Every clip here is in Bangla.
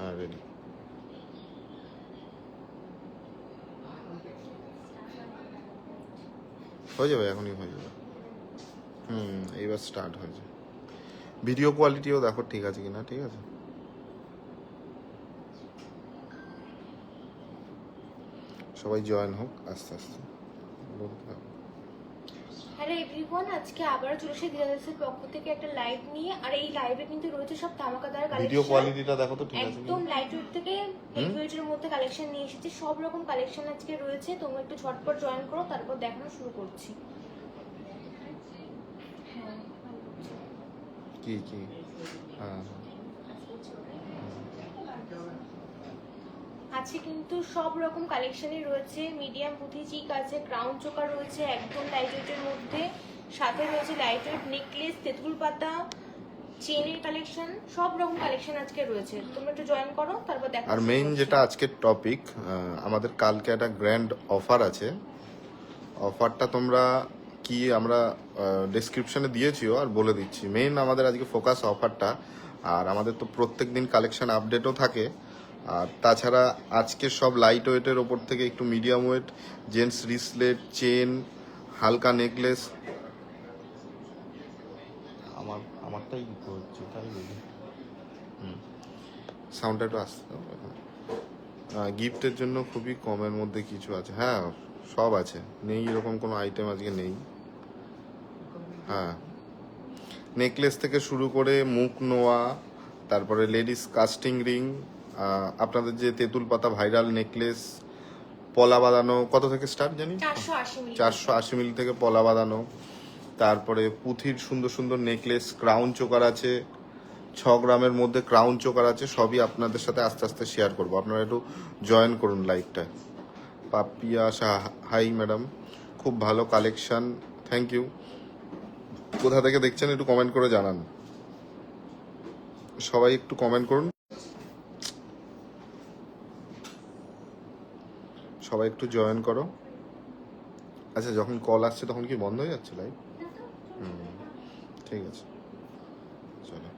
হ্যাঁ রেডি। হয়ে যাবে, এখনই হয়ে যাবে। এইবার স্টার্ট হয়েছে। ভিডিও কোয়ালিটিও দেখো ঠিক আছে কিনা। ঠিক আছে, সবাই জয়েন হোক আস্তে আস্তে। হ্যালো এভরিওয়ান, আজকে আবার চলে এসেছি দিদাদাসের পক্ষ থেকে একটা লাইভ নিয়ে। আর এই লাইভে কিন্তু রয়েছে সব ধামাকাদার কালেকশন। ভিডিও কোয়ালিটিটা দেখো তো ঠিক আছে একদম লাইট ওয়েট থেকে হেভি ওয়েটের মধ্যে কালেকশন নিয়ে এসেছি। সব রকম কালেকশন আজকে রয়েছে। তোমরা একটু ঝটপট জয়েন করো, তারপর দেখানো শুরু করছি। কি কি? হ্যাঁ, আছে কিন্তু সব রকম কালেকশনই রয়েছে। মিডিয়াম পুঁথি চিক আছে, ক্রাউন চোকার রয়েছে একদম লাইট ওয়েটের মধ্যে, সাথে রয়েছে লাইট ওয়েট নেকলেস, তেঁতুল পাতা, চেনের কালেকশন, সব রকম কালেকশন আজকে রয়েছে। তোমরা একটু জয়েন করো, তারপর দেখো। আর মেইন যেটা আজকের টপিক, আমাদের কালকে একটা গ্র্যান্ড অফার আছে। অফারটা তোমরা কি আমরা ডেসক্রিপশনে দিয়েছিও, আর বলে দিচ্ছি। মেইন আমাদের আজকে ফোকাস অফারটা। আর আমাদের তো প্রত্যেক দিন কালেকশন আপডেটও থাকে। আর তাছাড়া আজকে সব লাইট ওয়েটের ওপর থেকে একটু মিডিয়াম ওয়েট, জেন্টস রিসলেট, চেন, হালকা নেকলেস। আমারটাই হচ্ছে তাই বুঝি। সাউন্ডটা একটু আসতে গিফটের জন্য খুবই কমের মধ্যে কিছু আছে। হ্যাঁ, সব আছে, নেই এরকম কোনো আইটেম আজকে নেই। হ্যাঁ, নেকলেস থেকে শুরু করে মুখ নোয়া, তারপরে লেডিস কাস্টিং রিং, আপনাদের যে তেঁতুল পাতা ভাইরাল নেকলেস, পলা বাঁধানো কত থেকে স্টার্ট জানি? 480 মিলি থেকে পলা বাঁধানো। তারপরে পুঁথির সুন্দর সুন্দর নেকলেস, ক্রাউন চোকার আছে, 6 গ্রামের মধ্যে ক্রাউন চোকার আছে। সবই আপনাদের সাথে আস্তে আস্তে শেয়ার করবো। আপনারা একটু জয়েন করুন লাইভটা। পাপিয়া শাহ, হাই ম্যাডাম, খুব ভালো কালেকশন, থ্যাংক ইউ। কোথা থেকে দেখছেন একটু কমেন্ট করে জানান। সবাই একটু কমেন্ট করুন, সবাই একটু জয়েন করো। আচ্ছা, যখন কল আসছে তখন কি বন্ধ হয়ে যাচ্ছে লাইভ? ঠিক আছে, চলো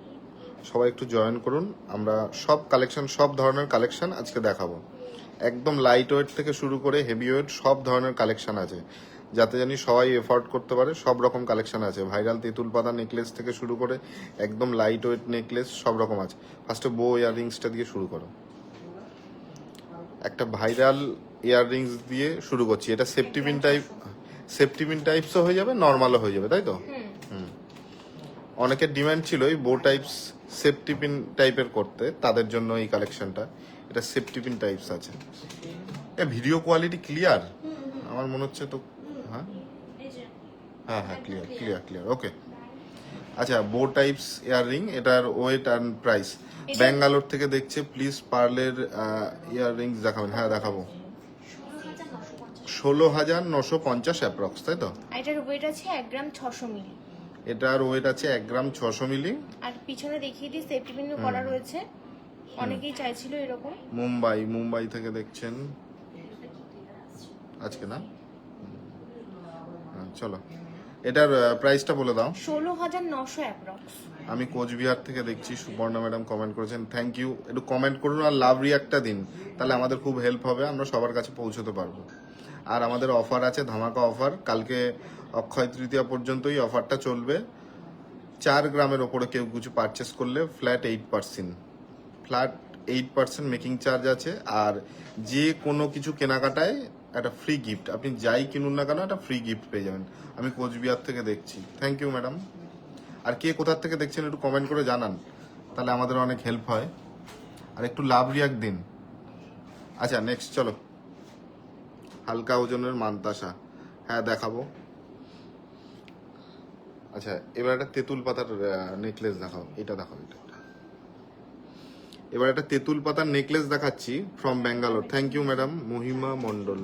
সবাই একটু জয়েন করুন। আমরা সব কালেকশন, সব ধরনের কালেকশন আজকে দেখাবো। একদম লাইট ওয়েট থেকে শুরু করে হেভি ওয়েট সব ধরনের কালেকশন আছে, যাতে জানি সবাই এফোর্ড করতে পারে। সব রকম কালেকশন আছে, ভাইরাল তেঁতুল পাতা নেকলেস থেকে শুরু করে একদম লাইট ওয়েট নেকলেস সব রকম আছে। ফার্স্টে বো ইয়াররিংসটা দিয়ে শুরু করো। একটা ভাইরাল ইয়াররিংস দিয়ে শুরু করছি। এটা safety pin type, safety pin টাইপসও হয়ে যাবে, নর্মালও হয়ে যাবে, তাই তো? অনেকের ডিমান্ড ছিল এই বো টাইপস সেফটি পিন টাইপের করতে, তাদের জন্য এই কালেকশনটা। এটা সেফটি পিন টাইপস আছে। ভিডিও কোয়ালিটি ক্লিয়ার আমার মনে হচ্ছে তো। হ্যাঁ হ্যাঁ হ্যাঁ, ক্লিয়ার ক্লিয়ার ক্লিয়ার, ওকে। আচ্ছা, বো টাইপস ইয়াররিং, এটার ওয়েট অ্যান্ড প্রাইস। ব্যাঙ্গালোর থেকে দেখছে, প্লিজ পার্লের ইয়াররিংস দেখাবেন। হ্যাঁ দেখাবো। 16,950 অ্যাপ্রক্স, তাই তো? এটার ওয়েট আছে 1 গ্রাম 600 মিলি। এটার ওয়েট আছে 1 গ্রাম 600 মিলি। আর পিছনে দেখিয়ে দিই, সেফটি পিন করা রয়েছে। অনেকেই চাইছিল এরকম। মুম্বাই থেকে দেখছেন আজকে, না? চলো, এটার প্রাইসটা বলে দাও। 16,900 অ্যাপ্রক্স। আমি কোচবিহার থেকে দেখছি, সুবর্ণা ম্যাডাম কমেন্ট করেছেন, থ্যাংক ইউ। একটু কমেন্ট করুন আর লাভ রিয়াক্টটা দিন, তাহলে আমাদের খুব হেল্প হবে, আমরা সবার কাছে পৌঁছতে পারবো। আর আমাদের অফার আছে, ধামাকা অফার। কালকে অক্ষয় তৃতীয়া পর্যন্তই অফারটা চলবে। 4 গ্রামের ওপরে কেউ কিছু পারচেস করলে ফ্ল্যাট 8% মেকিং চার্জ আছে। আর যে কোনো কিছু কেনাকাটায় একটা ফ্রি গিফট, আপনি যাই কিনুন না কেন একটা ফ্রি গিফট পেয়ে যাবেন। আমি কোচবিহার থেকে দেখছি, থ্যাংক ইউ ম্যাডাম। আর কে কোথার থেকে দেখছেন একটু কমেন্ট করে জানান, তাহলে আমাদের অনেক হেল্প হয়। আর একটু লাভ রিয়াক্ট দিন। আচ্ছা, নেক্সট চলো, হালকা ওজনের মান্তাসা। হ্যাঁ দেখাবো। আচ্ছা, এবার একটা তেঁতুল পাতার নেকলেস দেখাও। এটা দেখাও, এটা। এবার একটা তেঁতুল পাতার নেকলেস দেখাচ্ছি from Bangalore. Thank you madam, Mahima Mondal.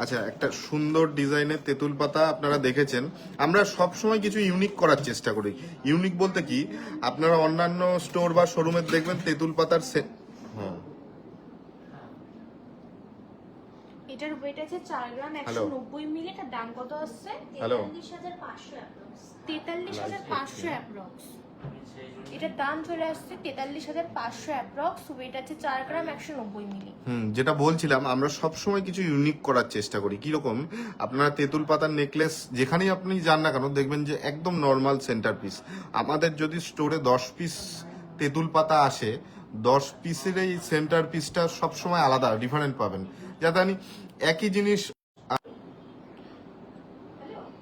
আচ্ছা, একটা সুন্দর ডিজাইনের তেঁতুল পাতা আপনারা দেখেছেন। আমরা সব সময় কিছু ইউনিক করার চেষ্টা করি। ইউনিক বলতে কি, আপনারা অন্যান্য স্টোর বা শোরুমে দেখবেন তেঁতুল পাতার এটার ওয়েট আছে 4 গ্রাম 190 মিলি। এটার দাম কত আসছে? Hello, 43,500 approx. এটার দাম চলে আসছে 43,500 অ্যাপ্রক্স, ওয়েট আছে 4 গ্রাম 190 মিলি। যেটা বলছিলাম আমরা সব সময় কিছু ইউনিক করার চেষ্টা করি। কিরকম, আপনারা তেঁতুল পাতার নেকলেস যেখানেই আপনি যান না কেন দেখবেন যে একদম নর্মাল সেন্টার পিস। আমাদের যদি স্টোরে 10 পিস তেঁতুল পাতা আসে, 10 পিসের এই সেন্টার পিসটা সবসময় আলাদা ডিফারেন্ট পাবেন, যাতে আমি একই জিনিস।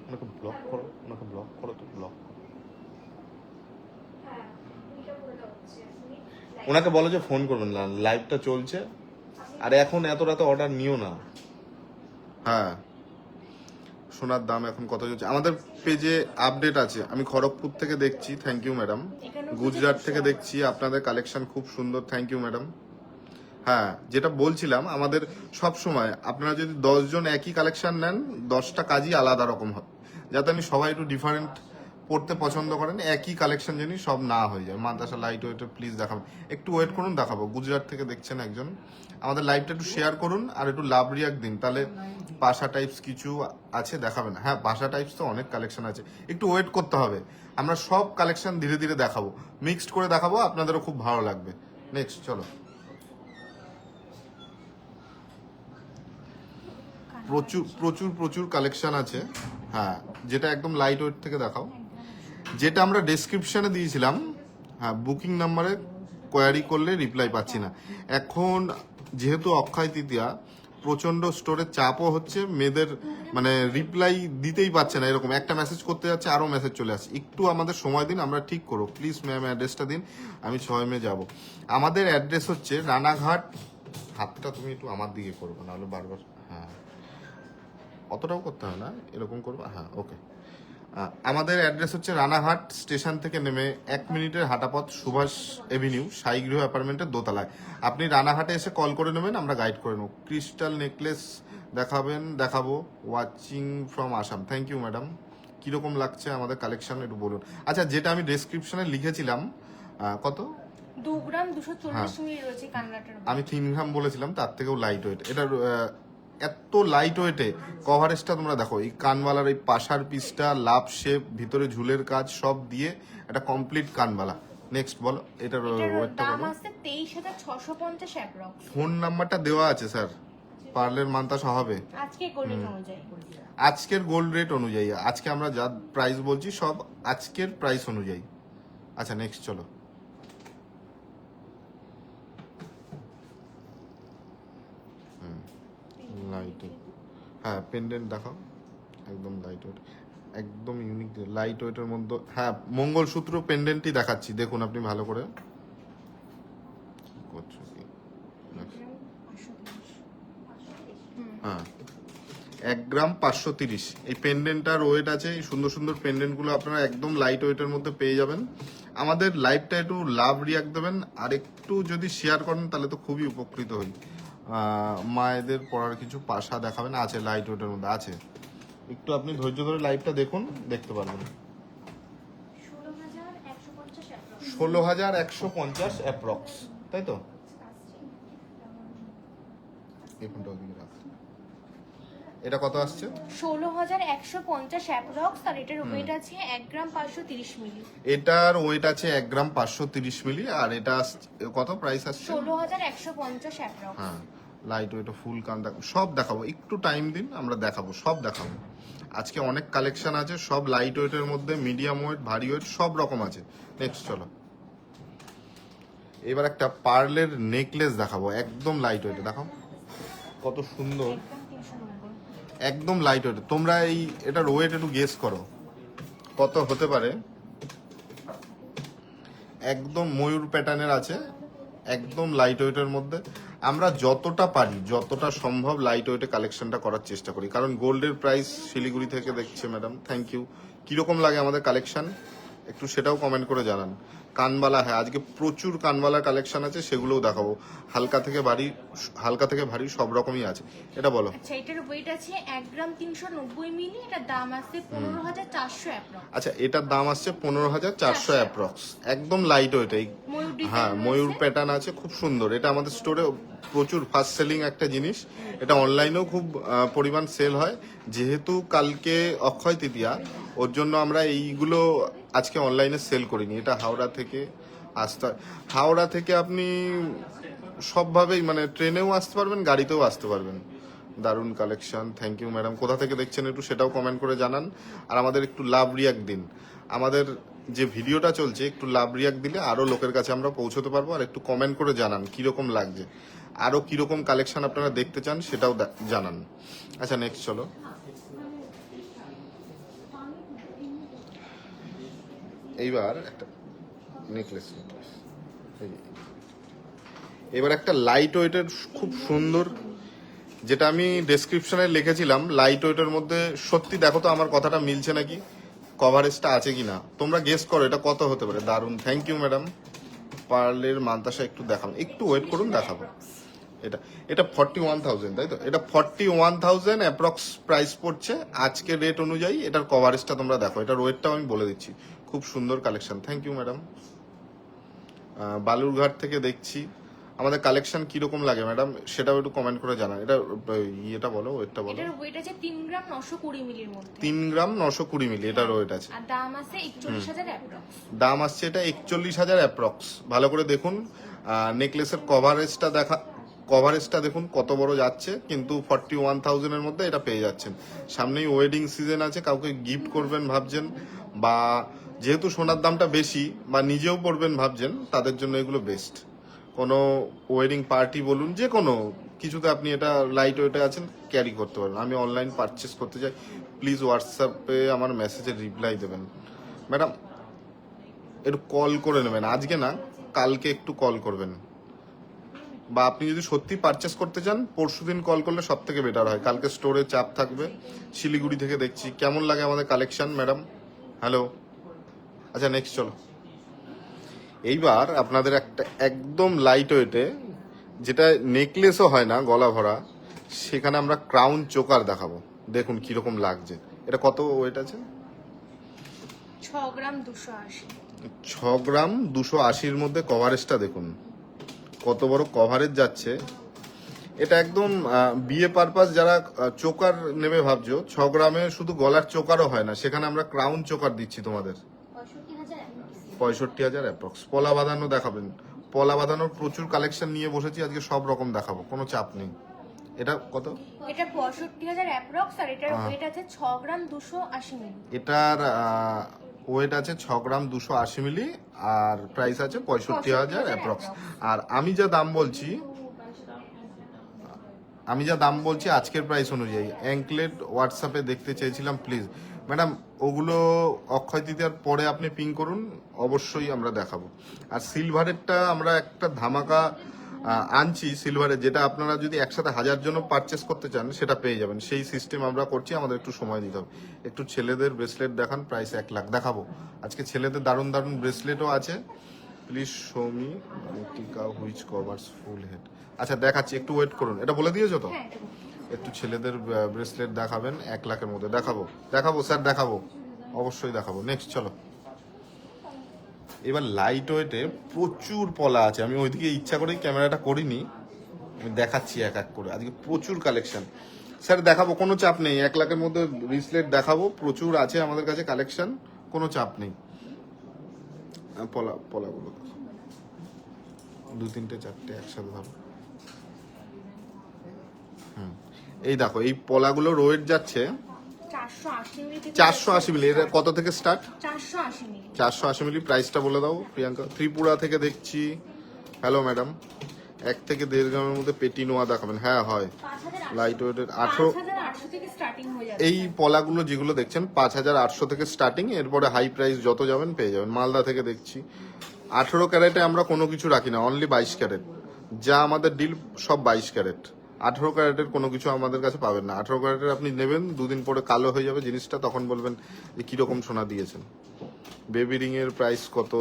ওনাকে ব্লক করো, ওনাকে ব্লক করো, তো ব্লক করো। ওনাকে বলো যে ফোন করবেন না, লাইভটা চলছে। আর এখন এত রাতে অর্ডার নিও না। হ্যাঁ, সোনার দাম এখন কত চলছে আমাদের পেজে আপডেট আছে। আমি খড়গপুর থেকে দেখছি, থ্যাংক ইউ ম্যাডাম। গুজরাট থেকে দেখছি, আপনাদের কালেকশন খুব সুন্দর, থ্যাংক ইউ ম্যাডাম। হ্যাঁ, যেটা বলছিলাম, আমাদের সব সময় আপনারা যদি 10 জন একই কালেকশন নেন, 10টা কাজই আলাদা রকম হবে, যাতে আমি সবাই একটু ডিফারেন্ট পড়তে পছন্দ করেন, একই কালেকশন জানি সব না হয়ে যায়। মাদ্রাসা লাইট ওয়েট প্লিজ দেখাবেন, একটু ওয়েট করুন, দেখাবো। গুজরাট থেকে দেখছেন একজন, আমাদের লাইভটা একটু শেয়ার করুন আর একটু লাভ রিয়াক্ট দিন, তাহলে পাশা টাইপস কিছু আছে দেখাবেন। হ্যাঁ, পাশা টাইপস তো অনেক কালেকশন আছে, একটু ওয়েট করতে হবে। আমরা সব কালেকশন ধীরে ধীরে দেখাবো, মিক্সড করে দেখাবো, আপনাদেরও খুব ভালো লাগবে। নেক্সট চলো। প্রচুর প্রচুর প্রচুর কালেকশন আছে। হ্যাঁ, যেটা একদম লাইট ওয়েট থেকে দেখাও, যেটা আমরা ডেসক্রিপশনে দিয়েছিলাম। হ্যাঁ, বুকিং নাম্বারে কোয়ারি করলে রিপ্লাই পাচ্ছি না এখন, যেহেতু অক্ষয় তৃতীয়া, প্রচন্ড স্টোরে চাপও হচ্ছে, মেয়েদের মানে রিপ্লাই দিতেই পারছে না। এরকম একটা মেসেজ করতে যাচ্ছে, আরও মেসেজ চলে আসছে। একটু আমাদের সময় দিন, আমরা ঠিক করবো। প্লিজ ম্যাম অ্যাড্রেসটা দিন, আমি 6 মে যাব। আমাদের অ্যাড্রেস হচ্ছে রানাঘাট। হাতটা তুমি একটু আমার দিকে করবো, নাহলে বারবার। হ্যাঁ, অতটাও করতে হয় না, এরকম করবো। হ্যাঁ, ওকে। আমাদের অ্যাড্রেস হচ্ছে রানাঘাট স্টেশন থেকে নেমে 1 মিনিটের হাঁটাপথ, সুভাষ এভিনিউ, সাইগৃহ অ্যাপার্টমেন্টের দোতলায়। আপনি রানাঘাটে এসে কল করে নেবেন, আমরা গাইড করে নেব। ক্রিস্টাল নেকলেস দেখাবো। Watching from Assam, thank you madam. কিরকম লাগছে আমাদের কালেকশন একটু বলুন। আচ্ছা, যেটা আমি ডেসক্রিপশনে লিখেছিলাম, কত 2 গ্রাম 240 মিলি রয়েছে কানলাটার। আমি 3 গ্রাম বলেছিলাম, তার থেকেও লাইট ওয়েট। এটা এত লাইট ওয়েটে কভারেজটা তোমরা দেখো, এই কানবালার এই পাশার পিসটা, লাভ শেপ, ভিতরে ঝুলের কাজ সব দিয়ে একটা কমপ্লিট কানবালা। নেক্সট বলো, এটার ওয়েটটা দাম বলো। আছে 23,650 অ্যাপ্রক্স। ফোন নাম্বারটা দেওয়া আছে স্যার, পার্লের মান্তাসা হবে। আজকে গোল্ড অনুযায়ী, আজকের গোল্ড রেট অনুযায়ী, আজকে আমরা যা প্রাইস বলছি সব আজকের প্রাইস অনুযায়ী। আচ্ছা, নেক্সট চলো। লাইট, হ্যাঁ পেন্ডেন্ট দেখাও, একদম লাইট ওয়েট, একদম ইউনিক লাইট ওয়েটের মধ্যে। হ্যাঁ, মঙ্গলসূত্র পেন্ডেন্টই দেখাচ্ছি, দেখুন আপনি ভালো করে। কি করছো কি? হ্যাঁ, 1 গ্রাম 530 এই পেন্ডেন্টটার ওয়েট আছে। এই সুন্দর সুন্দর পেন্ডেন্টগুলো আপনারা একদম লাইট ওয়েটের মধ্যে পেয়ে যাবেন। আমাদের লাইভটা একটু লাভ রিয়াক্ট দেবেন, আর একটু যদি শেয়ার করেন তাহলে তো খুবই উপকৃত হই। মায়েদের পড়ার কিছু পাশা দেখাবেন, আছে লাইট ওয়েটের মধ্যে আছে। একটু আপনি ধৈর্য ধরে লাইভটা দেখুন, দেখতে পারবেন। 16,150 অ্যাপ্রক্স, তাই তো? এই ফোনটা ওদিকে রাখ। এটা কত আসছে? 16,150 অ্যাপ্রক্স, আর এটার ওয়েট আছে 1 গ্রাম 530 মিলি। এটার ওয়েট আছে 1 গ্রাম 530 মিলি, আর এটা কত প্রাইস আসছে? 16,150 অ্যাপ্রক্স। হ্যাঁ, লাইট ওয়েট, ফুল কান সব দেখাবো, একটু টাইম দিন, আমরা দেখাবো, সব দেখাবো। আজকে অনেক কালেকশন আছে, সব লাইট ওয়েটের মধ্যে, মিডিয়াম ওয়েট, ভারী ওয়েট, সব রকম আছে। নেক্সট চলো। এবার একটা পার্লের নেকলেস দেখাবো, একদম লাইট ওয়েটে। দেখাও কত সুন্দর, একদম লাইট ওয়েট। তোমরা এটার ওয়েট একটু গেস করো কত হতে পারে। একদম ময়ূর প্যাটার্নের আছে, একদম লাইট ওয়েটের মধ্যে। আমরা যতটা পারি, যতটা সম্ভব লাইট ওয়েটে কালেকশনটা করার চেষ্টা করি, কারণ গোল্ডের প্রাইস শিলিগুড়ি থেকে দেখছে ম্যাডাম, থ্যাংক ইউ। কিরকম লাগে আমাদের কালেকশন একটু সেটাও কমেন্ট করে জানান। কানবালা, হ্যাঁ আজকে প্রচুর কানবালার কালেকশন আছে, সেগুলোও দেখাবো। হালকা থেকে ভারী সব রকমই আছে। এটা বলো। আচ্ছা, এটার ওয়েট আছে 1 গ্রাম 390 মিলি, এটার দাম আছে 15,400 অ্যাপ্রক্স। আচ্ছা, এটার দাম আসছে 15,400 অ্যাপ্রক্স, একদম লাইট ওয়েট। হ্যাঁ, ময়ূর প্যাটার্ন আছে, খুব সুন্দর। এটা আমাদের স্টোরে প্রচুর ফাস্ট সেলিং একটা জিনিস, এটা অনলাইনেও খুব পরিমাণ সেল হয়। যেহেতু কালকে অক্ষয় তৃতীয়া, ওর জন্য আমরা এইগুলো আজকে অনলাইনে সেল করিনি। এটা হাওড়া থেকে আসতে হয়। হাওড়া থেকে আপনি সবভাবেই মানে ট্রেনেও আসতে পারবেন, গাড়িতেও আসতে পারবেন। দারুণ কালেকশন, থ্যাংক ইউ ম্যাডাম। কোথা থেকে দেখছেন একটু সেটাও কমেন্ট করে জানান। আর আমাদের একটু লাভ রিয়াক্ট দিন। আমাদের যে ভিডিওটা চলছে একটু লাভ রিয়াক্ট দিলে আরও লোকের কাছে আমরা পৌঁছতে পারবো। আর একটু কমেন্ট করে জানান কীরকম লাগছে, আরও কীরকম কালেকশন আপনারা দেখতে চান সেটাও জানান। আচ্ছা নেক্সট চলো। এইবার একটা নেকলেস, এবার একটা লাইট ওয়েটের খুব সুন্দর, যেটা আমি ডেসক্রিপশনে লিখেছিলাম লাইট ওয়েটের মধ্যে। সত্যি দেখো তো আমার কথাটা মিলছে নাকি, কভারেজটা আছে কিনা, তোমরা গেস করো এটা কত হতে পারে। দারুণ, থ্যাংক ইউ ম্যাডাম। পার্লের মান্তাসা একটু দেখাবো, একটু ওয়েট করুন দেখাবো। এটা এটা 41,000 তাই তো? এটা 41,000 অ্যাপ্রক্স প্রাইস পড়ছে আজকের রেট অনুযায়ী। এটার কভারেজটা তোমরা দেখো, এটার ওয়েটটাও আমি বলে দিচ্ছি। খুব সুন্দর collection, thank you madam. Balurghat থেকে দেখছি। আমাদের কালেকশন কিরকম লাগে ম্যাডাম সেটাও একটু কমেন্ট করে জানান। এটা ইয়েটা বলো, ওয়েটটা বলো। এটার ওয়েট আছে 3 গ্রাম 920 মিলির মধ্যে। 3 গ্রাম 920 মিলি এটার ওয়েট আছে। আর দাম আছে 41,000 অ্যাপ্রক্স। দাম আসছে এটা 41,000 অ্যাপ্রক্স। ভালো করে দেখুন নেকলেসের কভারেজটা দেখুন কত বড় যাচ্ছে, কিন্তু 41,000 এর মধ্যে এটা পেয়ে যাচ্ছেন। সামনেই ওয়েডিং সিজন আছে, কাউকে গিফট করবেন ভাবছেন, বা যেহেতু সোনার দামটা বেশি বা নিজেও পড়বেন ভাবছেন, তাদের জন্য এগুলো বেস্ট। কোনো ওয়েডিং পার্টি বলুন, যে কোনো কিছুতে আপনি এটা লাইট ওয়েটে আছেন ক্যারি করতে পারবেন। আমি অনলাইন পারচেস করতে চাই, প্লিজ হোয়াটসঅ্যাপে আমার মেসেজের রিপ্লাই দেবেন ম্যাডাম। একটু কল করে নেবেন, আজকে না কালকে একটু কল করবেন, বা আপনি যদি সত্যি পারচেস করতে চান পরশুদিন কল করলে সব থেকে বেটার হয়। কালকে স্টোরে চাপ থাকবে। শিলিগুড়ি থেকে দেখছি। কেমন লাগে আমাদের কালেকশন ম্যাডাম? হ্যালো। আচ্ছা নেক্সট চলো। এইবার আপনাদের একটা একদম লাইট ওয়েটে, যেটা নেকলেসও হয় না গলা ভরা, সেখানে আমরা ক্রাউন চোকার দেখাবো। দেখুন কিরকম লাগছে। এটা কত ওয়েট আছে? 6 গ্রাম 280। 6 গ্রাম 280-র মধ্যে কভারেজটা দেখুন কত বড় কভারেজ যাচ্ছে। এটা একদম বিয়ে পারপাস যারা চোকার নেবে ভাবছো, 6 গ্রামে শুধু গলার চোকারও হয় না, সেখানে আমরা ক্রাউন চোকার দিচ্ছি তোমাদের 65,000 অ্যাপ্রক্স। পলা বাঁধানো দেখাবেন? পলা বাঁধানোর প্রচুর কালেকশন নিয়ে বসেছি আজকে, সব রকম দেখাবো, কোনো চাপ নেই। এটা কত? এটা 65,000 অ্যাপ্রক্স। আর এটার ওয়েট আছে 6 গ্রাম 280 মিলি। এটার ওয়েট আছে 6 গ্রাম 280 মিলি, আর প্রাইস আছে 65,000 অ্যাপ্রক্স। আর আমি যা দাম বলছি আজকের প্রাইস অনুযায়ী। অ্যাঙ্কলেট হোয়াটসঅ্যাপে দেখতে চেয়েছিলাম প্লিজ ম্যাডাম, ওগুলো অক্ষয় তৃতীয়ার পরে আপনি পিং করুন, অবশ্যই আমরা দেখাবো। আর সিলভারেরটা আমরা একটা ধামাকা আনছি সিলভারের, যেটা আপনারা যদি একসাথে 1000 জন পারচেস করতে চান সেটা পেয়ে যাবেন। সেই সিস্টেম আমরা করছি, আমাদের একটু সময় দিতে হবে। একটু ছেলেদের ব্রেসলেট দেখান, প্রাইস 1 লাখ দেখাবো আজকে। ছেলেদের দারুণ দারুণ ব্রেসলেটও আছে। প্লিজ শো মি টিকা হুইচ কভারস ফুল হেড। আচ্ছা দেখাচ্ছি, একটু ওয়েট করুন। এটা বলে দিয়েছো তো? একটু ছেলেদের ব্রেসলেট দেখাবেন 1 লাখের মধ্যে। দেখাবো স্যার, দেখাবো, অবশ্যই দেখাবো। নেক্সট চলো। এবার লাইট ওয়েটে প্রচুর পলা আছে। আমি ওইদিকে ইচ্ছা করেই ক্যামেরাটা করিনি, আমি দেখাচ্ছি এক এক করে। আজকে প্রচুর কালেকশন স্যার দেখাবো, কোনো চাপ নেই। 1 লাখের মধ্যে ব্রেসলেট দেখাবো, প্রচুর আছে আমাদের কাছে কালেকশন, কোনো চাপ নেই। পলাগুলো 2, 3, 4 একসাথে ধরো। এই দেখো, এই পলাগুলোর ওয়েট যাচ্ছে 480 মিলি। এটা কত থেকে স্টার্ট? 480 মিলি। প্রাইসটা বলে দাও প্রিয়াঙ্কা। ত্রিপুরা থেকে দেখছি। Hello madam. 1 থেকে 1.5 গ্রামের মধ্যে পেটি নোয়া দেখাবেন? হ্যাঁ হয়। লাইট ওয়েটের 5,800 থেকে স্টার্টিং হয়ে যাবে। এই পলাগুলো যেগুলো দেখছেন 5,800 থেকে স্টার্টিং, এরপরে হাই প্রাইস যত যাবেন পেয়ে যাবেন। মালদা থেকে দেখছি। 18 ক্যারেটে আমরা কোনো কিছু রাখি না, অনলি 22 ক্যারেট। যা আমাদের ডিল সব 22 ক্যারেট। 18 ক্যারেটের কোনো কিছু আমাদের কাছে পাবেন না। 18 ক্যারেটের আপনি নেবেন, 2 দিন পরে কালো হয়ে যাবে জিনিসটা, তখন বলবেন যে কিরকম সোনা দিয়েছেন। বেবি রিং এর প্রাইস কত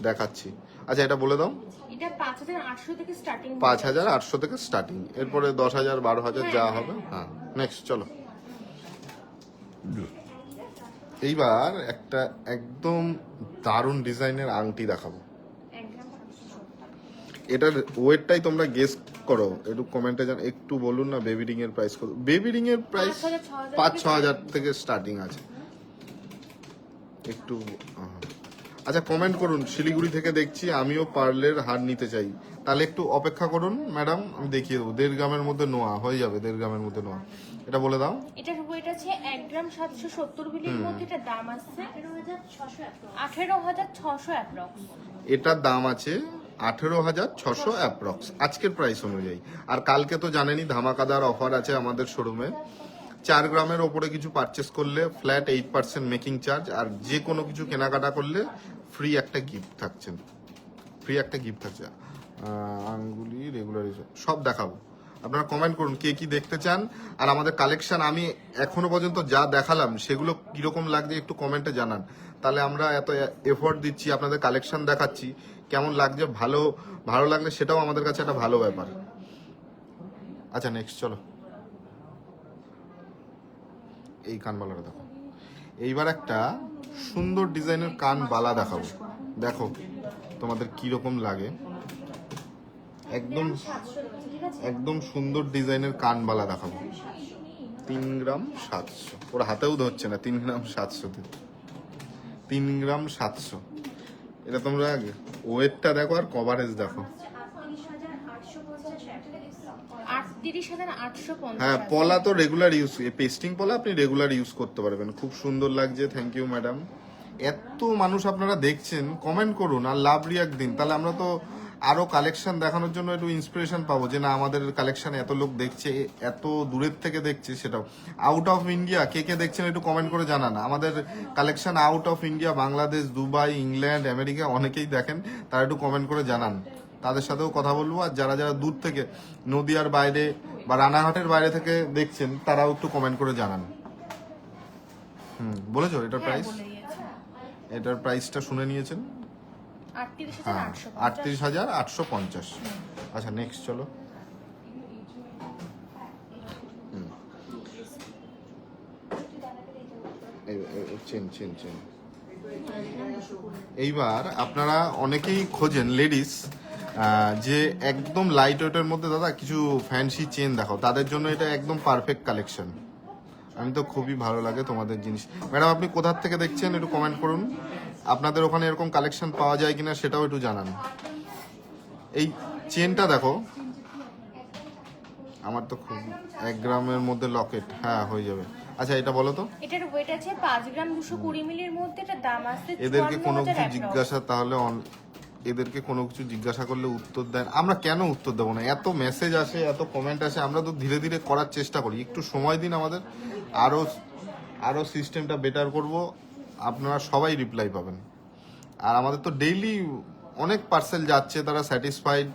দেখাচ্ছি। আচ্ছা এটা বলে দাও। এটা 5,800 থেকে স্টার্টিং। 5,800 থেকে স্টার্টিং, এরপরে 10,000 12,000 যা হবে। হ্যাঁ নেক্সট চলো। এইবার একটা একদম দারুণ ডিজাইনের আংটি দেখাবো। এটার ওয়েটটাই তোমরা গেস করো, একটু কমেন্টে জান, একটু বলুন না বেবি রিং এর প্রাইস কত। বেবি রিং এর প্রাইস 5-6 হাজার থেকে স্টার্টিং আছে। একটু আচ্ছা কমেন্ট করুন, শিলিগুড়ি থেকে দেখছি, আমিও পার্লের হার নিতে চাই। তাহলে একটু অপেক্ষা করুন ম্যাডাম, আমি দেখিয়ে দেবো। 1.5 গ্রামের মধ্যে নোয়া হয়ে যাবে, 1.5 গ্রামের মধ্যে নোয়া। এটা বলে দাও। এটার ওয়েট আছে 1 গ্রাম 770 মিলির মধ্যে। এটা দাম আছে 18,600 অ্যাপ্রক্স। এটার দাম আছে 18,600 অ্যাপ্রক্স আজকের প্রাইস অনুযায়ী। আর কালকে তো জানেনই ধামাকাদার অফার আছে আমাদের শোরুমে। 4 গ্রামের ওপরে কিছু পারচেস করলে ফ্ল্যাট 8% মেকিং চার্জ, আর যে কোনো কিছু কেনাকাটা করলে ফ্রি একটা গিফট থাকছে। আঙ্গুলি রেগুলার সব দেখাবো। আপনারা কমেন্ট করুন কে কি দেখতে চান। আর আমাদের কালেকশন আমি এখনো পর্যন্ত যা দেখালাম সেগুলো কিরকম লাগছে একটু কমেন্টে জানান। তাহলে আমরা এত এফোর্ট দিচ্ছি, আপনাদের কালেকশন দেখাচ্ছি, কেমন লাগছে, ভালো লাগলে সেটাও আমাদের কাছে একটা ভালো ব্যাপার। আচ্ছা নেক্সট চলো, এই কানবালাটা দেখো। এইবার একটা সুন্দর ডিজাইনের কান বালা দেখাবো, দেখো তোমাদের কি রকম লাগে। একদম সুন্দর ডিজাইনের কানবালা দেখাবো। 3 গ্রাম 700, ওর হাতেও ধরছে না। 3 গ্রাম 700-তে 3 গ্রাম 700। এটা তোমরা ওয়েটটা দেখো আর কভারেজ দেখো। 38,850। হ্যাঁ, পলা তো রেগুলার ইউজ, পেস্টিং পলা আপনি রেগুলার ইউজ করতে পারবেন। খুব সুন্দর লাগছে, থ্যাংক ইউ ম্যাডাম। এত মানুষ আপনারা দেখছেন, কমেন্ট করুন আর লাভ রিয়াক্ট দিন, তাহলে আমরা তো আরো কালেকশন দেখানোর জন্য একটু ইন্সপিরেশন পাবো যে না আমাদের কালেকশন এত লোক দেখছে, এত দূরের থেকে দেখছে। সেটাও আউট অফ ইন্ডিয়া কে কে দেখছেন একটু কমেন্ট করে জানান। আমাদের collection out of India, Bangladesh, Dubai, England, America অনেকেই দেখেন, তারা একটু কমেন্ট করে জানান, তাদের সাথেও কথা বলবো। আর যারা যারা দূর থেকে নদিয়ার বাইরে বা রানাঘাটের বাইরে থেকে দেখছেন তারাও একটু কমেন্ট করে জানান। বলেছো এটার প্রাইস? এটার প্রাইসটা শুনে নিয়েছেন, 38,850। আচ্ছা নেক্সট চলো। চেন। এইবার আপনারা অনেকেই খোঁজেন লেডিস যে একদম লাইট ওয়েটের মধ্যে দাদা কিছু ফ্যান্সি চেন দেখাও, তাদের জন্য এটা একদম পারফেক্ট কালেকশন। আমি তো খুবই ভালো লাগে তোমাদের জিনিস। ম্যাডাম আপনি কোথার থেকে দেখছেন একটু কমেন্ট করুন, আপনাদের ওখানে এরকম কালেকশন পাওয়া যায় কিনা সেটাও একটু জানান। এই চেনটা দেখো, আমার তো খুব 1 গ্রামের মধ্যে লকেট, হ্যাঁ হয়ে যাবে। আচ্ছা এটা বলো তো, এটার ওয়েট আছে 5 গ্রাম 220 মিলির মধ্যে। এটা দাম আছে এদেরকে কোনো কিছু জিজ্ঞাসা তাহলে এদেরকে কোনো কিছু জিজ্ঞাসা করলে উত্তর দেন, আমরা কেন উত্তর দেবো না? এত মেসেজ আসে, এত কমেন্ট আসে, আমরা তো ধীরে ধীরে করার চেষ্টা করি। একটু সময় দিন আমাদের, আরো সিস্টেমটা বেটার করব, আপনারা সবাই রিপ্লাই পাবেন। আর আমাদের তো ডেইলি অনেক পার্সেল যাচ্ছে, তারা স্যাটিসফাইড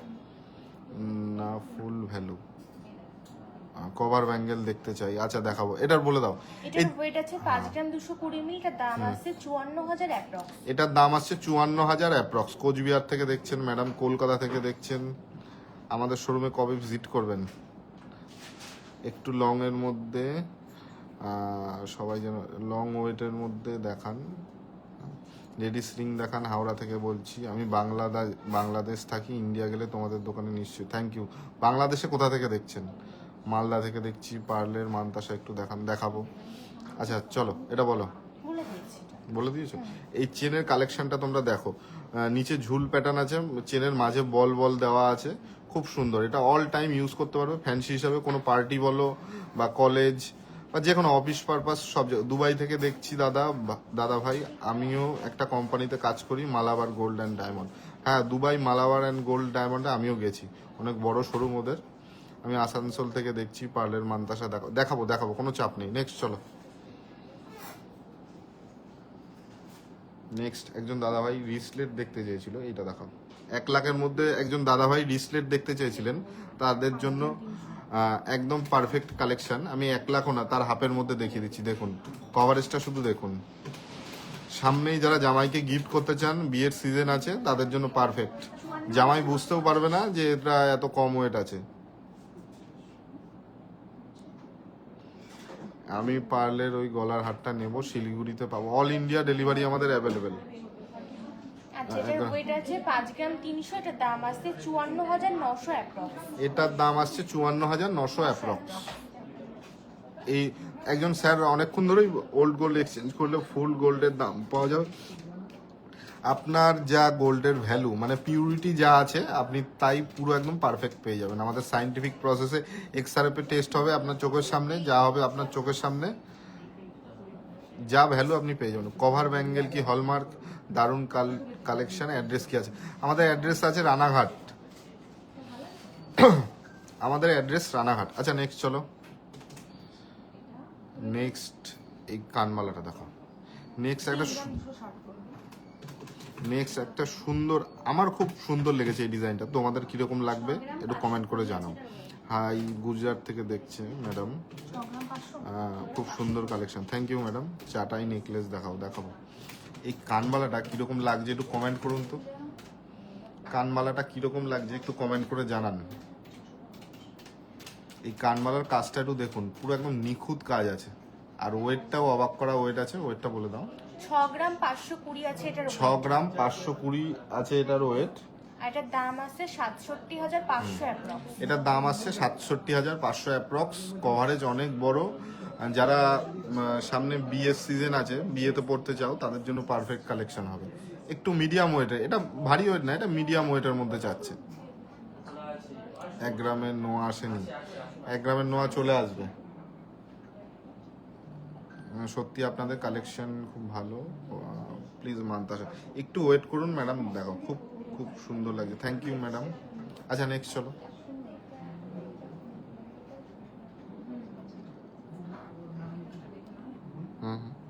না। ফুল ভ্যালু কভার ব্যাঙ্গেল দেখতে চাই, আচ্ছা দেখাবো। এটার বলে দাও। এটার ওয়েট আছে 5 গ্রাম 220 মিলি। এটার দাম আছে 54,000 অ্যাপ্রক্স। এটার দাম আসছে 54,000 অ্যাপ্রক্স। কোচবিহার থেকে দেখছেন ম্যাডাম, কলকাতা থেকে দেখছেন, আমাদের শোরুমে কবে ভিজিট করবেন? একটু লং এর মধ্যে, সবাই যেন লং ওয়েটের মধ্যে দেখান। লেডিস রিং দেখান। হাওড়া থেকে বলছি আমি, বাংলাদেশ থাকি, ইন্ডিয়া গেলে তোমাদের দোকানে নিশ্চয়ই। Thank you. বাংলাদেশে কোথা থেকে দেখছেন? মালদা থেকে দেখছি। পার্লের মানতাসা একটু দেখাবো। আচ্ছা চলো এটা বলো। বলে দিয়েছো। এই চেনের কালেকশনটা তোমরা দেখো, নিচে ঝুল প্যাটার্ন আছে, চেনের মাঝে বল দেওয়া আছে, খুব সুন্দর। এটা অল টাইম ইউজ করতে পারবে ফ্যান্সি হিসাবে, কোনো পার্টি বলো বা কলেজ বা যে কোনো অফিস পারপাস সব জায়গায়। দুবাই থেকে দেখছি দাদা ভাই, আমিও একটা কোম্পানিতে কাজ করি, মালাবার গোল্ড অ্যান্ড ডায়মন্ড। হ্যাঁ দুবাই মালাবার অ্যান্ড গোল্ড ডায়মন্ডে আমিও গেছি, অনেক বড় শোরুম ওদের। আমি আসানসোল থেকে দেখছি। পার্লের মানতাসা দেখাবো, কোনো চাপ নেই। নেক্সট চলো। নেক্সট একজন দাদাভাই রিসলেট দেখতে চেয়েছিল, এইটা দেখাও। 1 লাখের মধ্যে একজন দাদাভাই রিসলেট দেখতে চেয়েছিলেন, তাদের জন্য একদম পারফেক্ট কালেকশন। আমি 1 লাখও না, তার হাফের মধ্যে দেখিয়ে দিচ্ছি। দেখুন কভারেজটা শুধু দেখুন। সামনেই যারা জামাইকে গিফট করতে চান, বিয়ের সিজন আছে, তাদের জন্য পারফেক্ট। জামাই বুঝতেও পারবে না যে এটা এত কম ওয়েট আছে। আমি পার্লের ওই গলার হারটা নেব, শিলিগুড়িতে পাবো। অল ইন্ডিয়া ডেলিভারি আমাদের অ্যাভেলেবেল। আচ্ছা এটার ওয়েট আছে 5 গ্রাম 300, এটার দাম আসছে 54,900 অ্যাপ্রক্স। এটার দাম আসছে 54,900 অ্যাপ্রক্স। এই একজন স্যার অনেকক্ষণ ধরেই ওল্ড গোল্ড এক্সচেঞ্জ করলে ফুল গোল্ডের দাম পাওয়া যাবে। আপনার যা গোল্ডের ভ্যালু মানে পিউরিটি যা আছে আপনি তাই পুরো একদম পারফেক্ট পেয়ে যাবেন। আমাদের সাইন্টিফিক প্রসেসে এক্সআরএফ টেস্ট হবে আপনার চোখের সামনে, যা হবে আপনার চোখের সামনে যা ভ্যালু আপনি পেয়ে যাবেন। কভার ব্যাঙ্গেল কি হলমার্ক, দারুণ কালেকশন। অ্যাড্রেস কি আছে? আমাদের অ্যাড্রেস আছে রানাঘাট। আমাদের অ্যাড্রেস রানাঘাট। আচ্ছা নেক্সট চলো, নেক্সট এই কানমালাটা দেখো। নেক্সট একটা সুন্দর, আমার খুব সুন্দর লেগেছে এই ডিজাইনটা। তোমাদের কিরকম লাগবে একটু কমেন্ট করে জানাও। হাই গুজরাট থেকে দেখছে ম্যাডাম, খুব সুন্দর কালেকশন, থ্যাংক ইউ ম্যাডাম। চাটাই নেকলেস দেখাবো। এই কানমালাটা কিরকম লাগছে একটু কমেন্ট করুন তো। কানমালাটা কিরকম লাগছে একটু কমেন্ট করে জানান। এই কানমালার কাজটা একটু দেখুন, পুরো একদম নিখুঁত কাজ আছে। আর ওয়েটটাও অবাক করা ওয়েট আছে। ওয়েটটা বলে দাও। 6 গ্রাম 520 আছে এটার। 6 গ্রাম 520 আছে এটার ওয়েট। এটার দাম আছে 67,500 অ্যাপ্রক্স। এটার দাম আসছে 67,500 অ্যাপ্রক্স। কভারেজ অনেক বড়। যারা সামনে বিয়ের সিজন আছে, বিয়েতে পড়তে চাও তাদের জন্য পারফেক্ট কালেকশন হবে। একটু মিডিয়াম ওয়েটের, এটা ভারী ওয়েট না, এটা মিডিয়াম ওয়েটের মধ্যে চাচ্ছে। 1 গ্রামের নোয়া আসেনি, 1 গ্রামের নোয়া চলে আসবে। সত্যি আপনাদের কালেকশন খুব ভালো, প্লিজ মানতে আসে। একটু ওয়েট করুন ম্যাডাম, দেখো খুব খুব সুন্দর লাগছে, থ্যাংক ইউ ম্যাডাম। আচ্ছা নেক্সট চলো।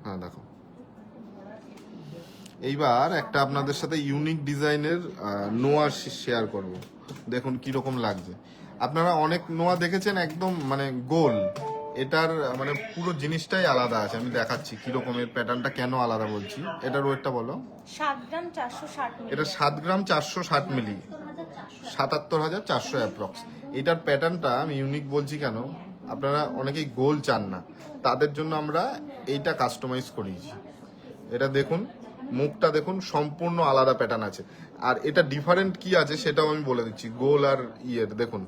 হ্যাঁ দেখো, এইবার একটা আপনাদের সাথে ইউনিক ডিজাইনের নোয়া শেয়ার করব। দেখুন কিরকম লাগছে। আপনারা অনেক নোয়া দেখেছেন একদম মানে গোল, এটার মানে পুরো জিনিসটাই আলাদা আছে। আমি দেখাচ্ছি কিরকমের প্যাটার্নটা কেন আলাদা বলছি। এটার ওয়েটটা বলো। 7 গ্রাম 460 মিলি। এটা 7 গ্রাম 460 মিলি, 77,400 অ্যাপ্রক্স। এটার প্যাটার্নটা আমি ইউনিক বলছি কেন, আপনারা অনেকেই গোল চান না, তাদের জন্য আমরা এইটা কাস্টমাইজ করিয়েছি। এটা দেখুন, মুখটা দেখুন, সম্পূর্ণ আলাদা প্যাটার্ন আছে। আর এটা ডিফারেন্ট কি আছে সেটাও আমি বলে দিচ্ছি। গোল আর ইয়ের দেখুন,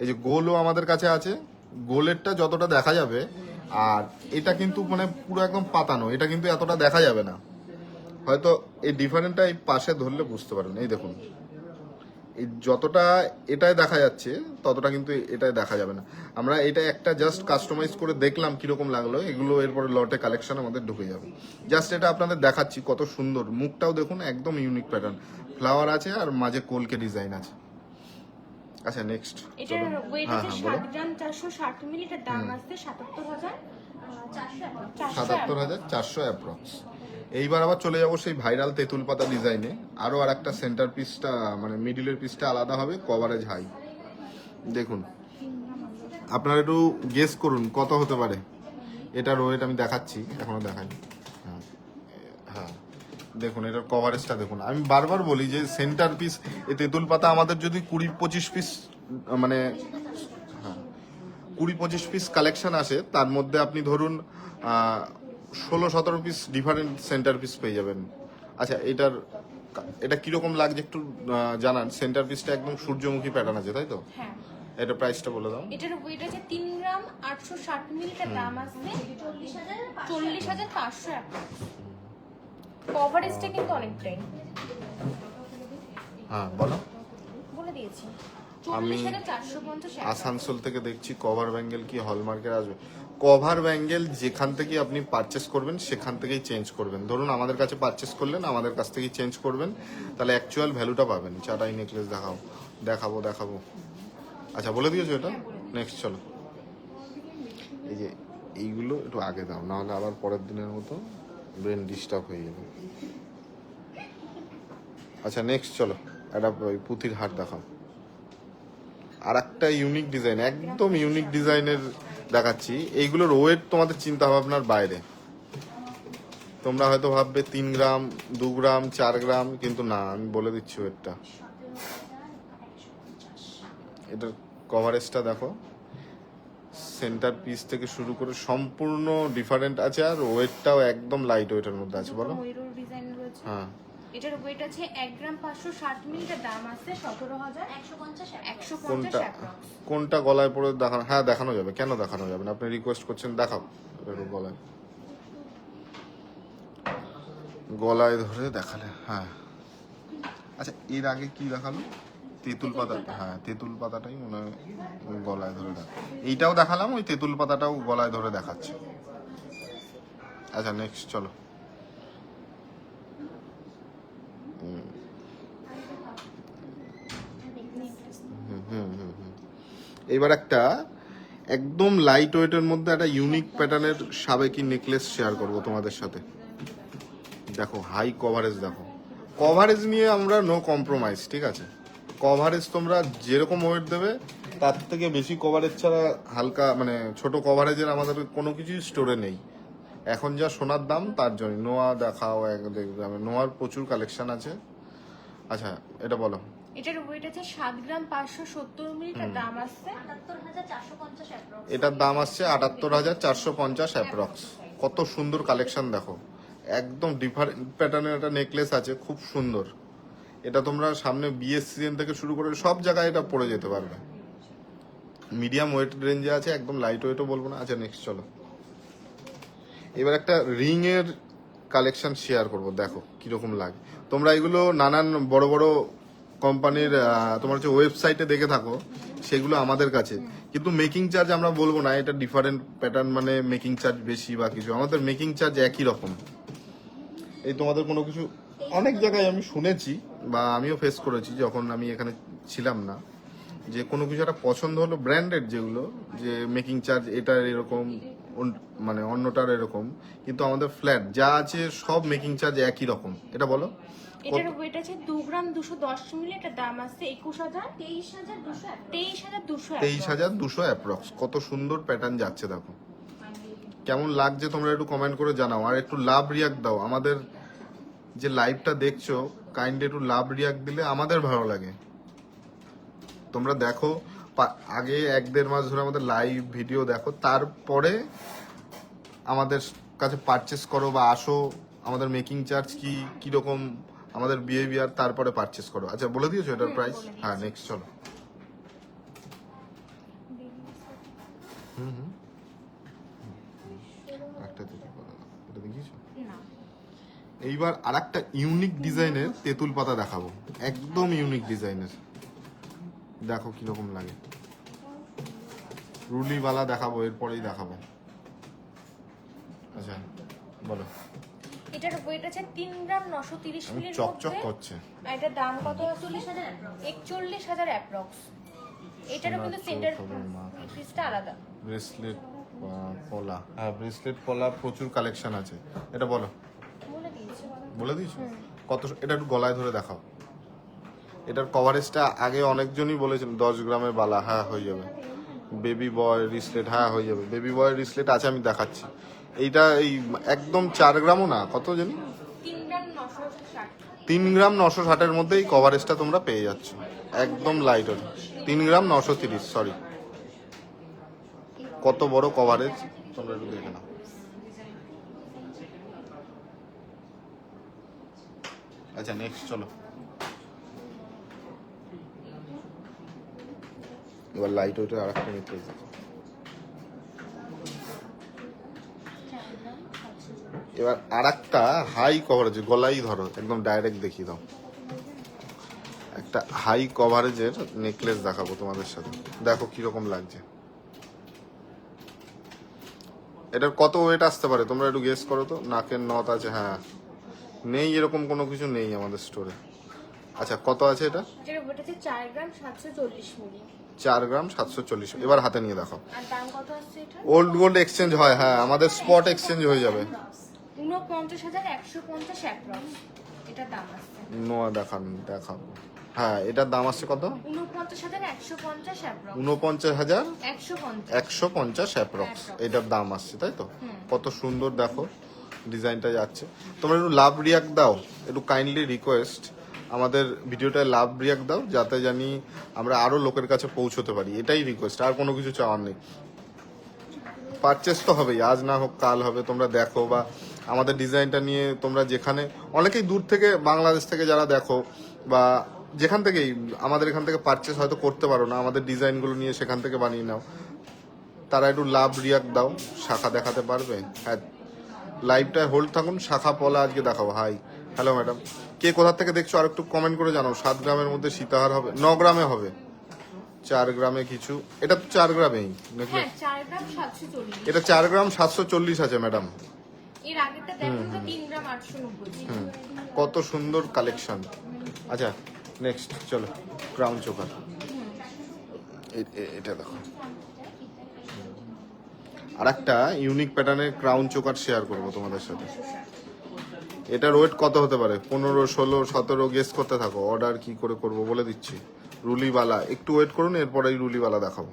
এই যে গোলও আমাদের কাছে আছে, গোলেরটা যতটা দেখা যাবে, আর এটা কিন্তু মানে পুরো একদম পাতানো, এটা কিন্তু এতটা দেখা যাবে না। হয়তো এই ডিফারেন্টটা এই পাশে ধরলে বুঝতে পারবেন। এই দেখুন, এই যতটা এটাই দেখা যাচ্ছে ততটা কিন্তু এটাই দেখা যাবে না। আমরা এটা একটা জাস্ট কাস্টমাইজ করে দেখলাম কিরকম লাগলো, এগুলো এরপরে লটে কালেকশন আমাদের ঢুকে যাবে। জাস্ট এটা আপনাদের দেখাচ্ছি কত সুন্দর। মুখটাও দেখুন, একদম ইউনিক প্যাটার্ন, ফ্লাওয়ার আছে আর মাঝে কলকে ডিজাইন আছে। আচ্ছা নেক্সট, এটার ওয়েট আছে 7 গ্রাম 460 মিলি, এটার দাম আসছে 77,400 অ্যাপ্রক্স। এইবার আবার চলে যাবো সেই ভাইরাল তেঁতুল পাতা ডিজাইনে। আরো আর একটা সেন্টার পিসটা মানে মিডিলের পিসটা আলাদা হবে, কভারেজ হাই। দেখুন, আপনারা একটু গেস করুন কত হতে পারে। এটার ওয়েট আমি দেখাচ্ছি, এখনো দেখাইনি। হ্যাঁ হ্যাঁ, দেখুন এটার কভারেজটা দেখুন। আমি বারবার বলি যে সেন্টার পিস এই তেঁতুল পাতা আমাদের যদি 20-25 পিস মানে 20-25 পিস কালেকশন আসে, তার মধ্যে আপনি ধরুন 16-17 পিস ডিফারেন্ট সেন্টার পিস পেয়ে যাবেন। আচ্ছা এটা কিরকম লাগছে একটু জানান। সেন্টার পিসটা একদম সূর্যমুখী প্যাটার্ন আছে, তাই তো? হ্যাঁ। এটা প্রাইসটা বলে দাও। এটার ওয়েট আছে 3 গ্রাম 860 মিলি, এটার দাম আসছে 40,500 অ্যাপ্রক্স। কভারেজটা কিন্তু অনেকটাই। হ্যাঁ বলো। বলে দিয়েছি। আমি 40,450 আসানসোল থেকে দেখছি কভার ব্যাঙ্গেল কি হলমার্কের আসবে। কভার ব্যাঙ্গেল যেখান থেকে আপনি পারচেস করবেন সেখান থেকেই চেঞ্জ করবেন। ধরুন আমাদের কাছে পারচেস করলেন, আমাদের কাছ থেকেই চেঞ্জ করবেন, তাহলে অ্যাকচুয়াল ভ্যালুটা পাবেন। চাটাই নেকলেস দেখাবো। আচ্ছা বলে দিয়েছো এটা। নেক্সট চলো। এই যে এইগুলো একটু আগে দাও, নাহলে আবার পরের দিনের মতো ব্রেন ডিস্টার্ব হয়ে যাবে। আচ্ছা নেক্সট চলো, একটা পুঁথির হাট দেখাও। আর একটা ইউনিক ডিজাইন, একদম ইউনিক ডিজাইনের দেখাচ্ছি। এইগুলোর ওয়েট তোমাদের চিন্তা ভাবনার বাইরে। তোমরা হয়তো ভাববে 3 গ্রাম 2 গ্রাম 4 গ্রাম, কিন্তু না, আমি বলে দিচ্ছি ওয়েটটা। এটার কভারেজটা দেখো, সেন্টার পিস থেকে শুরু করে সম্পূর্ণ ডিফারেন্ট আছে, আর ওয়েটটাও একদম লাইট ওয়েটের মধ্যে আছে। বলো। ময়ূর ডিজাইন রয়েছে। হ্যাঁ, এটার ওয়েট আছে 1 গ্রাম 560 মিলি, এটার দাম আছে 17,000 150 কোনটা অ্যাপ্রক্স। কোনটা গলায় পরে দেখানো? হ্যাঁ দেখানো যাবে, কেন দেখানো যাবে না? আপনি রিকোয়েস্ট করছেন, দেখাও একটু গলায়, গলায় ধরে দেখালে। হ্যাঁ আচ্ছা, এর আগে কি দেখালো? তেঁতুল পাতা। হ্যাঁ তেঁতুল পাতাটাই মনে হয় গলায় ধরে দেখ, এইটাও দেখালাম, ওই তেঁতুল পাতাটাও গলায় ধরে দেখাচ্ছে। আচ্ছা নেক্সট চলো। এবার একটা একদম লাইট ওয়েটের মধ্যে একটা ইউনিক প্যাটার্নের সাবেকি নেকলেস শেয়ার করব তোমাদের সাথে। দেখো হাই কভারেজ, দেখো কভারেজ নিয়ে আমরা নো কম্প্রোমাইজ, ঠিক আছে? কভারেজ তোমরা যেরকম ওয়েট দেবে তার থেকে বেশি কভারেজ ছাড়া হালকা মানে ছোট কভারেজের আমাদের কোনো কিছুই স্টোরে নেই। এখন যা সোনার দাম তার জন্য নোয়া দেখাও, দেখবে নোয়ার প্রচুর কালেকশন আছে। আচ্ছা এটা বলো। এটার ওয়েট আছে 7 গ্রাম 570 মিলি, এটার দাম আছে 78,450 অ্যাপ্রক্স। এটার দাম আসছে 78,450 অ্যাপ্রক্স। কত সুন্দর কালেকশন দেখো, একদম ডিফারেন্ট প্যাটার্নের একটা নেকলেস আছে, খুব সুন্দর। এটা তোমরা সামনে বিয়ের সিজন থেকে শুরু করে সব জায়গায় এটা পরে যেতে পারবে। মিডিয়াম ওয়েট রেঞ্জে আছে, একদম লাইট ওয়েটও বলবো না। আচ্ছা নেক্সট চলো। এবার একটা রিং এর কালেকশন শেয়ার করব, দেখো কিরকম লাগে। তোমরা এগুলো নানান বড় বড় কোম্পানির তোমার হচ্ছে ওয়েবসাইটে দেখে থাকো, সেগুলো আমাদের কাছে কিন্তু মেকিং চার্জ আমরা বলবো না এটা ডিফারেন্ট প্যাটার্ন মানে মেকিং চার্জ বেশি বা কিছু, আমাদের মেকিং চার্জ একই রকম। এই তোমাদের কোনো কিছু অনেক জায়গায় আমি শুনেছি বা আমিও ফেস করেছি যখন আমি এখানে ছিলাম না, যে কোনো কিছু একটা পছন্দ হলো ব্র্যান্ডেড যেগুলো, যে মেকিং চার্জ এটার এরকম মানে অন্যটার এরকম, কিন্তু আমাদের ফ্ল্যাট যা আছে সব মেকিং চার্জ একই রকম। এটা বলো। এটার ওয়েট আছে 2 গ্রাম 210 মিলি, এটার দাম আছে 23,200 অ্যাপ্রক্স। কত সুন্দর প্যাটার্ন যাচ্ছে দেখো, কেমন লাগছে তোমরা একটু কমেন্ট করে জানাও। আর একটু লাভ রিয়াক্ট দাও, আমাদের যে লাইভটা দেখছো কাইন্ডলি একটু লাভ রিয়াক্ট দিলে আমাদের ভালো লাগে। তোমরা দেখো আগে 1-1.5 মাস ধরে আমাদের লাইভ ভিডিও দেখো, তারপরে আমাদের কাছে পারচেস করো বা আসো, আমাদের মেকিং চার্জ কি কিরকম, আমাদের বিহেভিয়ার, তারপরে পারচেস করো। আচ্ছা বলে দিয়েছো এটার প্রাইস? হ্যাঁ নেক্সট চলো। একটা দেখি, এটা দেখিয়েছো? না। এইবার আরেকটা ইউনিক ডিজাইনের তেঁতুল পাতা দেখাবো, একদম ইউনিক ডিজাইনের। দেখো কিরকম লাগে, রুলিওয়ালা দেখাবো, এরপরেই দেখাবো। আচ্ছা বলো। এটার ওয়েট আছে 3 গ্রাম 930 মিলির চকচক মধ্যে। করছে। আর এটার দাম কত? 41,000 অ্যাপ্রক্স। এটারও কিন্তু সেন্টার পিসটা আলাদা। ব্রেসলেট পলা, হ্যাঁ ব্রেসলেট পলা প্রচুর কালেকশন আছে। এটা বলো। বলে দিয়েছি। বলে দিয়েছো কত? এটা একটু গলায় ধরে দেখাও। এটার কভারেজটা আগে অনেকজনই বলেছেন 10 গ্রামের বালা, হ্যাঁ হয়ে যাবে। বেবি বয় রিসলেট, হ্যাঁ হয়ে যাবে। বেবি বয় রিসলেট আছে, আমি দেখাচ্ছি। এইটা এই একদম 4 গ্রামও না, কত জানি 3 গ্রাম 960। 3 গ্রাম 960-এর মধ্যেই কভারেজটা তোমরা পেয়ে যাচ্ছ, একদম লাইট ওয়েট। 3 গ্রাম 930, সরি। কত বড় কভারেজ তোমরা একটু দেখে নাও। আচ্ছা নেক্সট চলো। এবার লাইট ওয়েটের আর একটা নেকলেস আছে। এবার আর একটা হাই কভারেজ, গলাই ধরো একদম ডাইরেক্ট দেখিয়ে দাও। একটা হাই কভারেজের নেকলেস দেখাবো তোমাদের সাথে, দেখো কিরকম লাগছে। এটার কত ওয়েট আসতে পারে তোমরা একটু গেস করো তো। নাকের নথ আছে, হ্যাঁ নেই এরকম কোনো কিছু নেই আমাদের স্টোরে। আচ্ছা কত আছে এটা? এটার ওয়েট আছে 4 গ্রাম 740 মিলি। 4 গ্রাম 740। এবার হাতে নিয়ে দেখো। আর দাম কত আছে এটা? ওল্ড গোল্ড এক্সচেঞ্জ হয়, হ্যাঁ আমাদের স্পট এক্সচেঞ্জ হয়ে যাবে। 49,150 অ্যাপ্রক্স এটার দাম আছে। নোয়া দেখাবো। হ্যাঁ এটার দাম আসছে কত? 49,150 অ্যাপ্রক্স। 49,150 অ্যাপ্রক্স এটার দাম আসছে, তাই তো? কত সুন্দর দেখো ডিজাইনটা যাচ্ছে। তোমরা একটু লাভ রিয়াক্ট দাও, একটু কাইন্ডলি রিকোয়েস্ট আমাদের ভিডিওটায় লাভ রিয়াক্ট দাও, যাতে জানি আমরা আরো লোকের কাছে পৌঁছতে পারি। এটাই রিকোয়েস্ট, আর কোনো কিছু চাওয়ার নেই। পারচেস তো হবেই, আজ না হোক কাল হবে। তোমরা দেখো বা আমাদের ডিজাইনটা নিয়ে তোমরা যেখানে অনেকেই দূর থেকে বাংলাদেশ থেকে যারা দেখো বা যেখান থেকেই আমাদের এখান থেকে পারচেস হয়তো করতে পারো না, আমাদের ডিজাইনগুলো নিয়ে সেখান থেকে বানিয়ে নাও, তারা একটু লাভ রিয়াক্ট দাও, শাখা দেখাতে পারবে? হ্যাঁ, লাইভটায় হোল্ড থাকুন, শাখা পলা আজকে দেখাবো। হাই, হ্যালো ম্যাডাম, কে কোথা থেকে দেখছো আর একটু কমেন্ট করে জানাও। 7 গ্রামের মধ্যে সীতাহার হবে, 9 গ্রামে হবে, 4 গ্রামে কিছু, এটা তো 4 গ্রামেই নাকি? হ্যাঁ 4 গ্রাম 740। এটা 4 গ্রাম 740 আছে ম্যাডাম। এর আগেরটা দেখুন তো 3 গ্রাম 890। কত সুন্দর কালেকশন। আচ্ছা নেক্সট চলো, ক্রাউন চোকার, এটা দেখো, আর একটা ইউনিক প্যাটার্নের ক্রাউন চোকার শেয়ার করবো তোমাদের সাথে। এটার ওয়েট কত হতে পারে? 15, 16, 17 গেস করতে থাকো। অর্ডার কি করে করব বলে দিচ্ছি। রুলিবালা, একটু ওয়েট করুন, এরপরে এই রুলিবালা দেখাবো।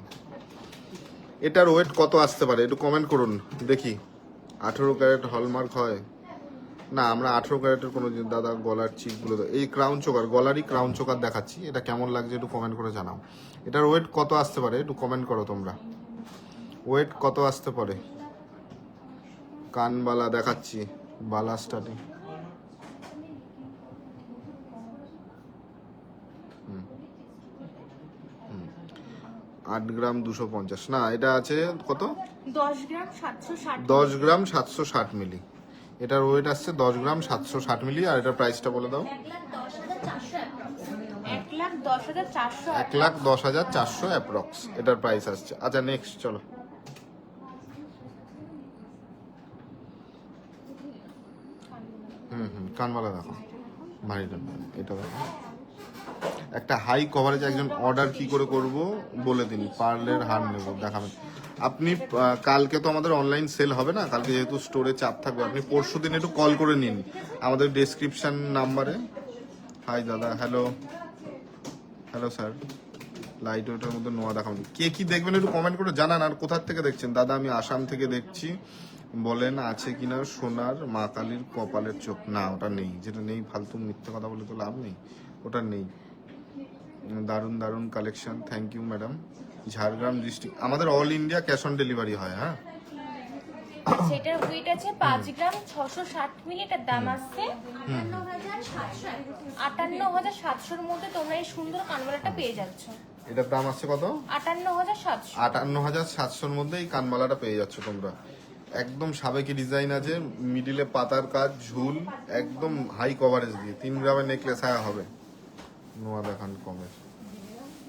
এটার ওয়েট কত আসতে পারে একটু কমেন্ট করুন দেখি। 18 ক্যারেট হলমার্ক হয় না, আমরা 18 ক্যারেটের কোনো দাদা গলার চিপগুলো, এই ক্রাউন চোকার, গলারই ক্রাউন চোকার দেখাচ্ছি, এটা কেমন লাগছে একটু কমেন্ট করে জানাও। এটার ওয়েট কত আসতে পারে একটু কমেন্ট করো তোমরা, ওয়েট কত আসতে পারে। কানবালা দেখাচ্ছি, বালা স্টার্টিং 8 গ্রাম 250, না এটা আছে কত, 10 গ্রাম 760। 10 গ্রাম 760 মিলি। এটার ওয়েট আসছে 10 গ্রাম 760 মিলি। আর এটার প্রাইসটা বলে দাও। 1,10,400। 1,10,400 অ্যাপ্রক্স এটার প্রাইস আসছে। আচ্ছা নেক্সট চলো, কানবালা দেখো, ভারী কানবালা, এটা দেখো। একটা হাই কভারেজ, একজন অর্ডার কি করে করব বলে দিন। পার্লের হার নেব দেখাবেন আপনি। কালকে তো আমাদের অনলাইন সেল হবে না, কালকে যেহেতু স্টোরে চাপ থাকবে, আপনি পরশু দিন একটু কল করে নিন আমাদের ডেসক্রিপশন নাম্বারে। হাই দাদা, হ্যালো হ্যালো স্যার, লাইট ওয়েটের মধ্যে নোয়া দেখাবেন। কে কি দেখবেন একটু কমেন্ট করে জানান। আর কোথা থেকে দেখছেন? দাদা আমি আসাম থেকে দেখছি, বলেন আছে কিনা সোনার মা কালীর কপালের চোখ? না ওটা নেই, যেটা নেই ফালতু মিথ্যে কথা বলে তো লাভ নেই, ওটা নেই। দারুণ দারুণ collection, thank you madam. Jhargram district, আমাদের all India cash on delivery হয়। হ্যাঁ, সেটার ওয়েট আছে 5 গ্রাম 660 মিলি। এটার দাম আসছে 58,700 এর মধ্যে তোমরা এই সুন্দর কানবালাটা পেয়ে যাচ্ছ। এটার দাম আসছে কত? 58,700। 58,700 এর মধ্যে এই কানবালাটা পেয়ে যাচ্ছ তোমরা। একদম সাবেকি ডিজাইন আছে, মিডিলে পাতার কাজ, ঝুল, একদম হাই কভারেজ দিয়ে 3 গ্রামের নেকলেস। হ্যাঁ হবে, নোয়া দেখান কমে।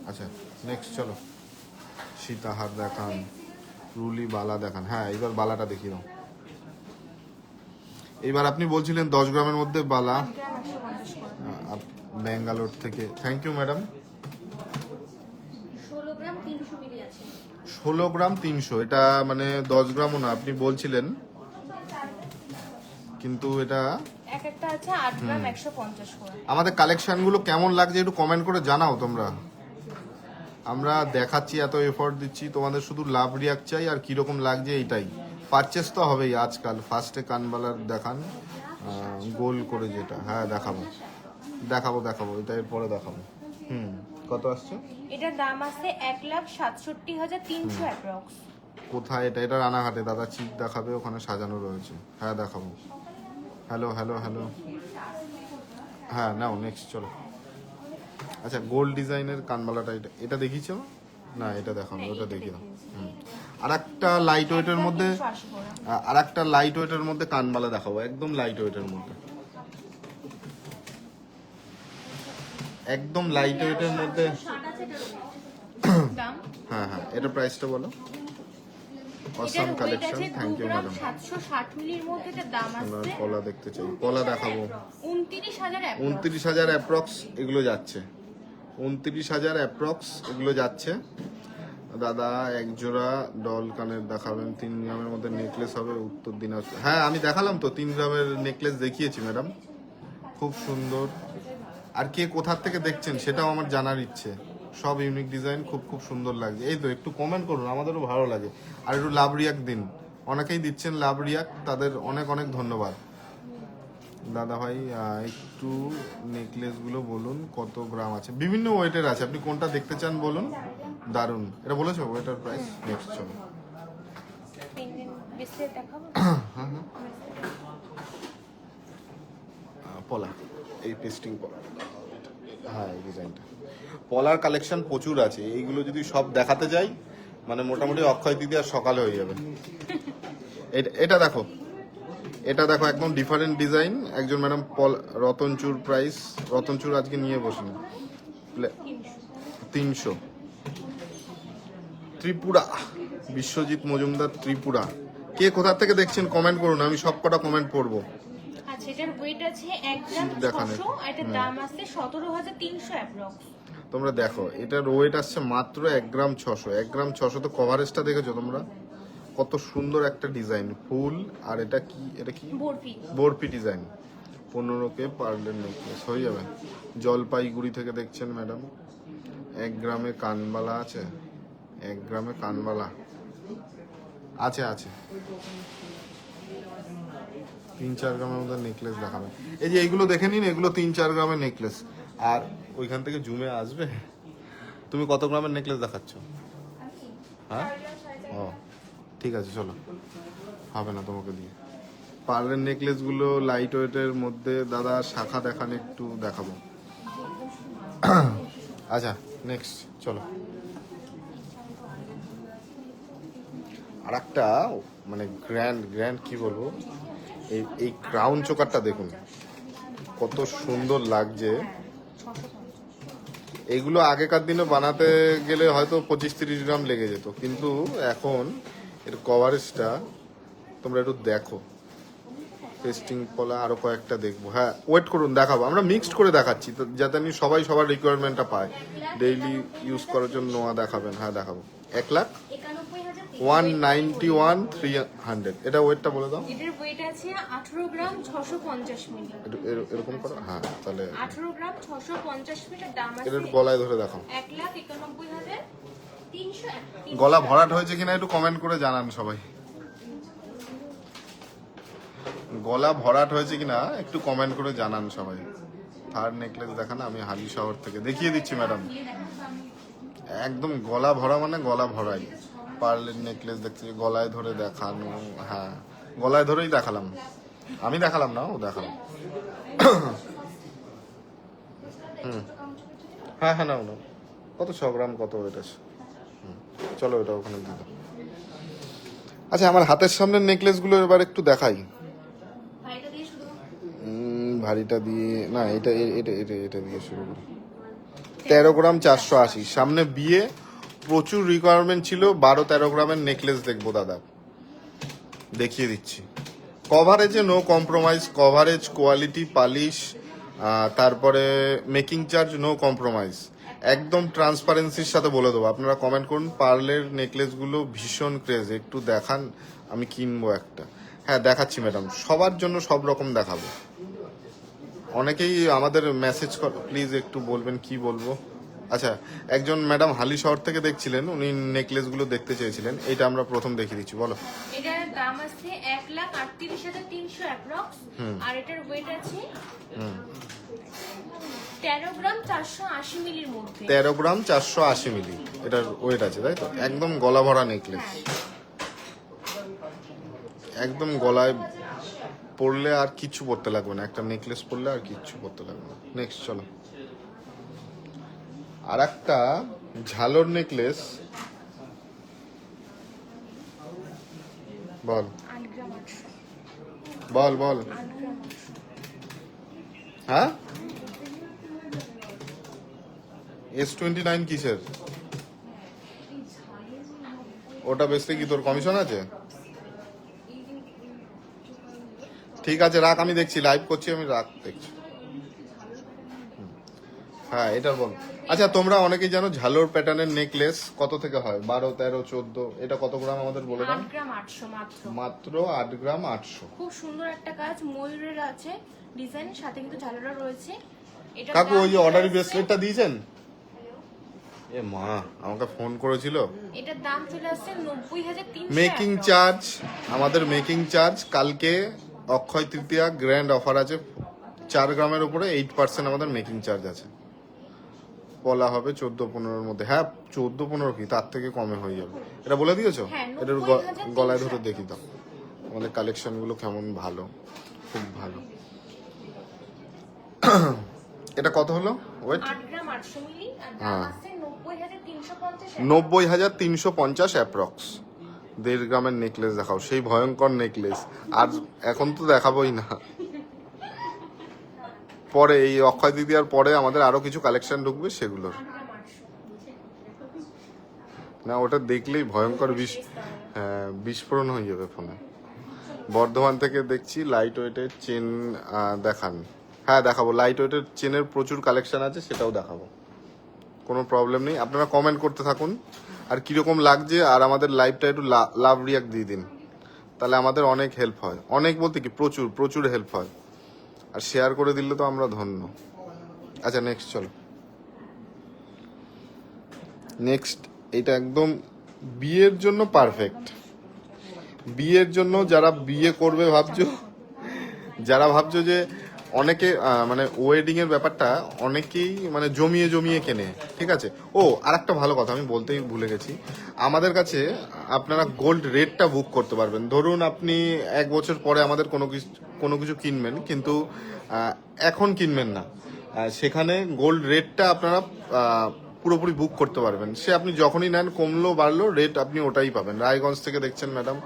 আচ্ছা নেক্সট চলো, সীতাহার দেখান, রুলি বালা দেখান। হ্যাঁ এবার বালাটা দেখিয়ে দাও। এবার আপনি বলছিলেন 10 গ্রামের মধ্যে বালা, ব্যাঙ্গালোর থেকে। Thank you madam. 16 gram 300 milli আছে। 16 গ্রাম 300, এটা মানে 10 গ্রামও না আপনি বলছিলেন, কিন্তু এটা এক একটা আছে 8 গ্রাম 150 করে। আমাদের কালেকশনগুলো কেমন লাগছে একটু কমেন্ট করে জানাও তোমরা। আমরা দেখাচ্ছি, এত এফোর্ট দিচ্ছি, তোমাদের শুধু লাভ রিয়াক্ট চাই আর কিরকম লাগছে এইটাই। পারচেস তো হবেই আজকাল। ফার্স্টে কানবালার দেখান, গোল করে যেটা। হ্যাঁ দেখাবো দেখাবো দেখাবো, এটা এরপরে দেখাবো। কত আসছে? এটার দাম আছে 1,67,300 অ্যাপ্রক্স। কোথায় এটা? এটা রানাঘাটে দাদা, চিপ দেখাবে, ওখানে সাজানো রয়েছে। হ্যাঁ দেখাবো। হ্যালো হ্যালো হ্যালো, হ্যাঁ নাও নেক্সট চলো। আচ্ছা গোল্ড ডিজাইনের কানবালাটা, এটা এটা দেখিয়েছো না? এটা দেখানো, ওটা দেখিয়ে দাও। আর একটা লাইট ওয়েটের মধ্যে, আর একটা লাইট ওয়েটের মধ্যে কানবালা দেখাবো, একদম লাইট ওয়েটের মধ্যে, একদম লাইট ওয়েটের মধ্যে। দাম হ্যাঁ হ্যাঁ, এটা প্রাইসটা বলো। Awesome collection, thank you madam. 760 মিলির মধ্যে এটার দাম আসছে। পলা দেখতে চাই, পলা দেখাবো। 29,000 29,000 অ্যাপ্রক্স এগুলো যাচ্ছে, 29,000 অ্যাপ্রক্স এগুলো যাচ্ছে। দাদা এক জোড়া ডল কানের দেখাবেন, 3 গ্রামের মধ্যে নেকলেস হবে, উত্তর দিনাজপুর। হ্যাঁ আমি দেখালাম তো, 3 গ্রামের নেকলেস দেখিয়েছি ম্যাডাম, খুব সুন্দর। আর কে কোথার থেকে দেখছেন সেটাও আমার জানার ইচ্ছে। সব ইউনিক ডিজাইন, খুব খুব সুন্দর লাগছে। এই তো একটু কমেন্ট করুন, আমাদেরও ভালো লাগে। আর একটু লাভ রিয়াক্ট দিন, অনেকেই দিচ্ছেন লাভ রিয়াক্ট, তাদের অনেক অনেক ধন্যবাদ। দাদা ভাই একটু নেকলেসগুলো বলুন কত গ্রাম আছে? বিভিন্ন ওয়েটের আছে, আপনি কোনটা দেখতে চান বলুন। দারুন, এটা বলেছো ওয়েটার প্রাইস। নেক্সট চলো। বেশি দেখাবো। হ্যাঁ হ্যাঁ পলা, এই পেস্টিং পলা, হ্যাঁ এই ডিজাইনটা। পলার কালেকশন প্রচুর আছে, এইগুলো যদি সব দেখাতে যাই মানে মোটামুটি অক্ষয় তৃতীয়া সকালে হয়ে যাবে। এটা দেখো, এটা দেখো একদম ডিফারেন্ট ডিজাইন। একজন ম্যাডাম রতনচুর প্রাইস, রতনচুর আজকে নিয়ে বসেন 300। ত্রিপুরা, বিশ্বজিৎ মজুমদার ত্রিপুরা। কে কোথা থেকে দেখছেন কমেন্ট করুন, আমি সব কটা কমেন্ট পড়বো। আচ্ছা, এটার ওয়েট আছে 1 গ্রাম দেখান 600, আর এটার দাম আছে 17300 অ্যাপ্রক্স। তোমরা দেখো এটার ওয়েট আসছে মাত্র 1 গ্রাম 600। 1 গ্রাম 600 তো কভারেজটা দেখেছো তোমরা, কত সুন্দর একটা ডিজাইন ফুল। আর এটা কি, এটা কি বরফি, বরফি ডিজাইন। 15K পার্লের নেকলেস হয়ে যাবে। জলপাইগুড়ি থেকে দেখছেন ম্যাডাম। 1 গ্রামে কানবালা আছে, 1 গ্রামে কানবালা আছে আছে। 3-4 গ্রামের মধ্যে নেকলেস দেখাবে। এই যে এইগুলো দেখে নিন, এগুলো 3-4 গ্রামের নেকলেস। আর ওইখান থেকে জুমে আসবে। তুমি কত গ্রামের নেকলেস দেখাচ্ছ? হ্যাঁ, ও ঠিক আছে, চলো, হবে না তোমাকে দিয়ে। পার্লের নেকলেস গুলো লাইট ওয়েটের মধ্যে দাদা শাখা দেখান, একটু দেখাবো। আচ্ছা নেক্সট চলো। আর একটা মানে গ্র্যান্ড কি বলবো, এই ক্রাউন চোকারটা দেখুন কত সুন্দর লাগছে। এগুলো আগেকার দিনে বানাতে গেলে হয়তো 25-30 গ্রাম লেগে যেত, কিন্তু এখন এর কভারেজটা তোমরা একটু দেখো। টেস্টিং পলা আরো কয়েকটা দেখবো। হ্যাঁ ওয়েট করুন, দেখাবো। আমরা মিক্সড করে দেখাচ্ছি যাতে আমি সবাই সবার রিকোয়ারমেন্টটা পায়। ডেইলি ইউজ করার জন্য নোয়া দেখাবেন? হ্যাঁ দেখাবো। 1,91,300। এটা ওয়েটটা বলে দাও। এটার ওয়েট আছে 18 গ্রাম 650 মিলি। এরকম করো, হ্যাঁ তাহলে 18 গ্রাম 650 মিলি। দাম আছে এর গলায় ধরে দেখাও। 1,91,300। গলা ভরাট হয়েছে কিনা একটু কমেন্ট করে জানান সবাই। গলা ভরাট হয়েছে কিনা একটু কমেন্ট করে জানান সবাই। থার্ড নেকলেস দেখান, আমি হালি শহর থেকে দেখিয়ে দিচ্ছি ম্যাডাম। একদম গলা ভরা মানে গলা ভরাই। পার্লের নেকলেস দেখছি, গলায় ধরে দেখানো। হ্যাঁ গলায় ধরেই দেখালাম, আমি দেখালাম না, ও দেখালাম। হ্যাঁ হ্যাঁ, নাও নাও। কত 100 গ্রাম কত ওয়েট আছে? চলো এটা ওখানে দিয়ে দাও। আচ্ছা আমার হাতের সামনের নেকলেস গুলো এবার একটু দেখাই। ভারীটা দিয়ে না, এটা এটা এটা এটা দিয়ে শুরু করি। 13 গ্রাম 480। সামনে বিয়ে, প্রচুর রিকোয়ারমেন্ট ছিল 12-13 গ্রামের নেকলেস দেখবো দাদা, দেখিয়ে দিচ্ছি। কভারেজে no compromise, coverage, quality, polish, তারপরে মেকিং চার্জ নো কম্প্রোমাইজ। একদম ট্রান্সপারেন্সির সাথে বলে দেবো। আপনারা কমেন্ট করুন। পার্লের নেকলেসগুলো ভীষণ ক্রেজ, একটু দেখান, আমি কিনবো একটা। হ্যাঁ দেখাচ্ছি ম্যাডাম, সবার জন্য সব রকম দেখাবো। অনেকেই আমাদের মেসেজ কর, প্লিজ একটু বলবেন কি বলবো। আচ্ছা একজন ম্যাডাম হালি শহর থেকে দেখছিলেন, উনি নেকলেসগুলো দেখতে চেয়েছিলেন। এইটা আমরা প্রথম দেখিয়ে দিচ্ছি, বলো। এটার দাম আছে 1,38,300 অ্যাপ্রক্স। আর এটার ওয়েট আছে 13 গ্রাম 480 মিলির মধ্যে। 13 গ্রাম 480 মিলি এটার ওয়েট আছে, তাই তো? একদম গলা ভরা নেকলেস, একদম গলায় পরলে আর কিচ্ছু পরতে লাগবে না। একটা নেকলেস পরলে আর কিচ্ছু পরতে লাগবে না। নেক্সট চলো। আর একটা ঝালর নেকলেস, বল বল বল। হ্যাঁ S29 কিসের? ওটা বেচতে কি তোর কমিশন আছে? ঠিক আছে রাখ, আমি দেখছি, লাইভ করছি আমি, রাখ দেখছি। হ্যাঁ এটার বল। আচ্ছা তোমরা অনেকেই জানো ঝালোর প্যাটার্নের নেকলেস কত থেকে হয়? 12, 13, 14। এটা কত গ্রাম আমাদের বলে দাও। 8 গ্রাম 800 মাত্র। মাত্র 8 গ্রাম 800। খুব সুন্দর একটা কাজ, ময়ূরের আছে ডিজাইন, সাথে কিন্তু ঝালরা রয়েছে। এটা কাকু ওই যে অর্ডারি ব্রেসলেটটা দিয়েছেন? এ মা আমাকে ফোন করেছিল। এটার দাম চলে আসছে 90,300। মেকিং চার্জ, আমাদের মেকিং চার্জ কালকে অক্ষয় তৃতীয়া গ্র্যান্ড অফার আছে। 4 গ্রামের উপরে 8% আমাদের মেকিং চার্জ আছে। বলা হবে 14-15-এর মধ্যে। হ্যাঁ 14-15 কি, তার থেকে কমে হয়ে যাবে। এটা বলে দিয়েছো? এটার গলায় ধরে দেখি দাও আমাদের কালেকশন গুলো কেমন ভালো, খুব ভালো। এটা কত হলো ওয়েট? 8 গ্রাম 800 মিলি আর দাম হ্যাঁ। আছে 90,350 90,350 অ্যাপ্রক্স। 1.5 গ্রামের নেকলেস দেখাও, সেই ভয়ঙ্কর নেকলেস। আর এখন তো দেখাবোই না, পরে এই অক্ষয় তৃতীয়ার পরে আমাদের আরো কিছু কালেকশন ঢুকবে সেগুলোর। 8 গ্রাম 800 না ওটা দেখলেই ভয়ঙ্কর বিস্ফোরণ হয়ে যাবে ফোনে। বর্ধমান থেকে দেখছি লাইট ওয়েটের চেন দেখান। হ্যাঁ দেখাবো, লাইট ওয়েটের চেনের প্রচুর কালেকশন আছে, সেটাও দেখাবো, কোনো প্রবলেম নেই। আপনারা কমেন্ট করতে থাকুন আর কিরকম লাগছে, আর আমাদের লাইভটা একটু লাভ রিয়াক্ট দিয়ে দিন, তাহলে আমাদের অনেক হেল্প হয়। অনেক বলতে কি প্রচুর প্রচুর হেল্প হয়, আর শেয়ার করে দিলে তো আমরা ধন্য। আচ্ছা নেক্সট চলো। নেক্সট এটা একদম বিয়ের জন্য পারফেক্ট। বিয়ের জন্য যারা বিয়ে করবে ভাবছো, যারা ভাবছো যে অনেকে মানে ওয়েডিং এর ব্যাপারটা অনেকেই মানে জমিয়ে জমিয়ে কেনে, ঠিক আছে। ও আর একটা ভালো কথা আমি বলতেই ভুলে গেছি, আমাদের কাছে আপনারা গোল্ড রেটটা বুক করতে পারবেন। ধরুন আপনি 1 বছর পরে আমাদের কোনো কিছু কিনবেন, কিন্তু এখন কিনবেন না, সেখানে গোল্ড রেটটা আপনারা পুরোপুরি বুক করতে পারবেন। সে আপনি যখনই নেন, কমলো বাড়লো রেট আপনি ওটাই পাবেন। রায়গঞ্জ থেকে দেখছেন ম্যাডাম,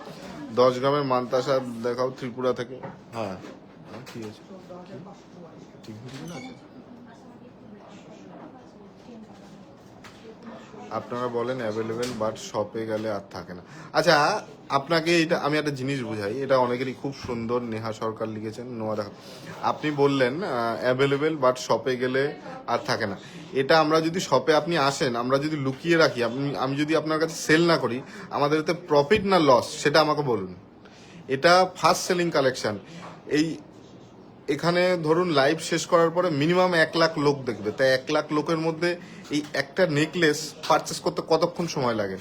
10 গ্রামের মান্তাসা দেখাও ত্রিপুরা থেকে। হ্যাঁ ঠিক আছে, আপনারা বলেন অ্যাভেলেবেল, বাট শপে গেলে আর থাকে না। আচ্ছা আপনাকে এটা আমি একটা জিনিস বুঝাই, এটা অনেকেরই খুব সুন্দর, নেহা সরকার লিখেছেন, নোয়া দেখা। আপনি বললেন অ্যাভেলেবেল বাট শপে গেলে আর থাকে না। এটা আমরা যদি শপে আপনি আসেন, আমরা যদি লুকিয়ে রাখি, আমি যদি আপনার কাছে সেল না করি, আমাদের এতে প্রফিট না লস সেটা আমাকে বলুন। এটা ফার্স্ট সেলিং কালেকশন। এখানে ধরুন লাইভ শেষ করার পরে মিনিমাম 1 লাখ লোক দেখবে, তাই 1 লাখ লোকের মধ্যে এই একটা নেকলেস পারচেস করতে কতক্ষণ সময় লাগে?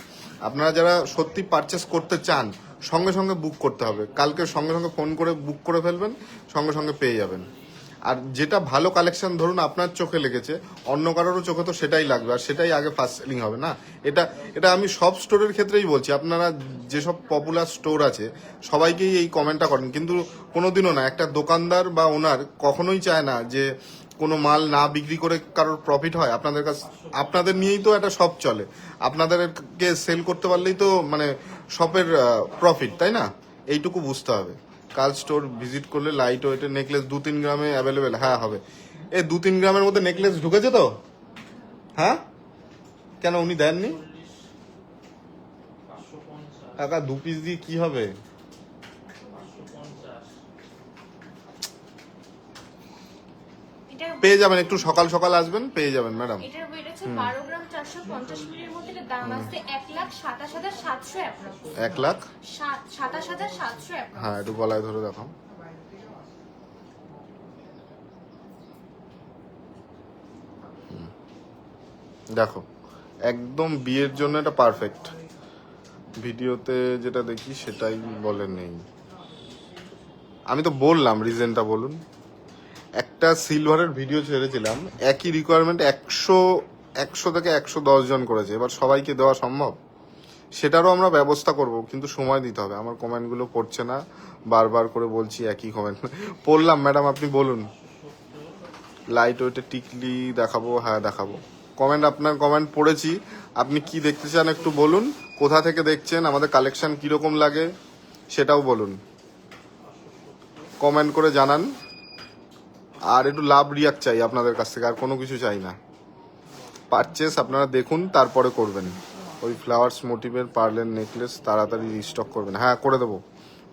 আপনারা যারা সত্যি পারচেস করতে চান, সঙ্গে সঙ্গে বুক করতে হবে, কালকে সঙ্গে সঙ্গে ফোন করে বুক করে ফেলবেন, সঙ্গে সঙ্গে পেয়ে যাবেন। আর যেটা ভালো কালেকশন ধরুন আপনার চোখে লেগেছে, অন্য কারোরও চোখে তো সেটাই লাগবে, আর সেটাই আগে ফার্স্ট সেলিং হবে না। এটা এটা আমি সব স্টোরের ক্ষেত্রেই বলছি। আপনারা যেসব পপুলার স্টোর আছে সবাইকেই এই কমেন্টটা করেন, কিন্তু কোনোদিনও না একটা দোকানদার বা ওনার কখনোই চায় না যে কোনো মাল না বিক্রি করে কারোর প্রফিট হয়। আপনাদের কাছে আপনাদের নিয়েই তো একটা শপ চলে, আপনাদেরকে সেল করতে পারলেই তো মানে শপের প্রফিট, তাই না? এইটুকু বুঝতে হবে। কাল স্টোর ভিজিট করলে লাইট ওয়েটের নেকলেস 2-3 গ্রামে অ্যাভেলেবেল। হ্যাঁ হবে। 2-3 গ্রামের মধ্যে নেকলেস ঢুকেছে তো? হ্যাঁ কেন উনি দেননি? কাকা 2 পিস দিয়ে কি হবে? পেয়ে যাবেন, একটু সকাল সকাল আসবেন, পেয়ে যাবেন ম্যাডাম। এটার ওয়েট আছে 12 গ্রাম 450 মিলির মধ্যে, এটার দাম আছে 1,27,700 অ্যাপ্রক্স। 1,27,700 অ্যাপ্রক্স। হ্যাঁ একটু গলায় ধরে দেখাও। দেখো একদম বিয়ের জন্য এটা পারফেক্ট। ভিডিওতে যেটা দেখি সেটাই বলেন নেই, আমি তো বললাম রিজনটা বলুন। একটা সিলভারের ভিডিও ছেড়েছিলাম, একই রিকোয়ারমেন্ট 100 থেকে 110 জন করেছে। এবার সবাইকে দেওয়া সম্ভব? সেটারও আমরা ব্যবস্থা করব, কিন্তু সময় দিতে হবে। আমার কমেন্টগুলো পড়ছে না, বারবার করে বলছি একই কমেন্ট। পড়লাম ম্যাডাম, আপনি বলুন। লাইট ওয়েটে টিকলি দেখাবো? হ্যাঁ দেখাবো। আপনার কমেন্ট পড়েছি, আপনি কি দেখতে চান একটু বলুন, কোথা থেকে দেখছেন, আমাদের কালেকশন কিরকম লাগে সেটাও বলুন, কমেন্ট করে জানান। আর একটু লাভ রিয়াক্ট চাই আপনাদের কাছ থেকে, আর কোনো কিছু চাই না। পারচেস আপনারা দেখুন তারপরে করবেন। ওই ফ্লাওয়ার্স মোটিভের পার্লের নেকলেস তাড়াতাড়ি রিস্টক করবেন। হ্যাঁ করে দেবো,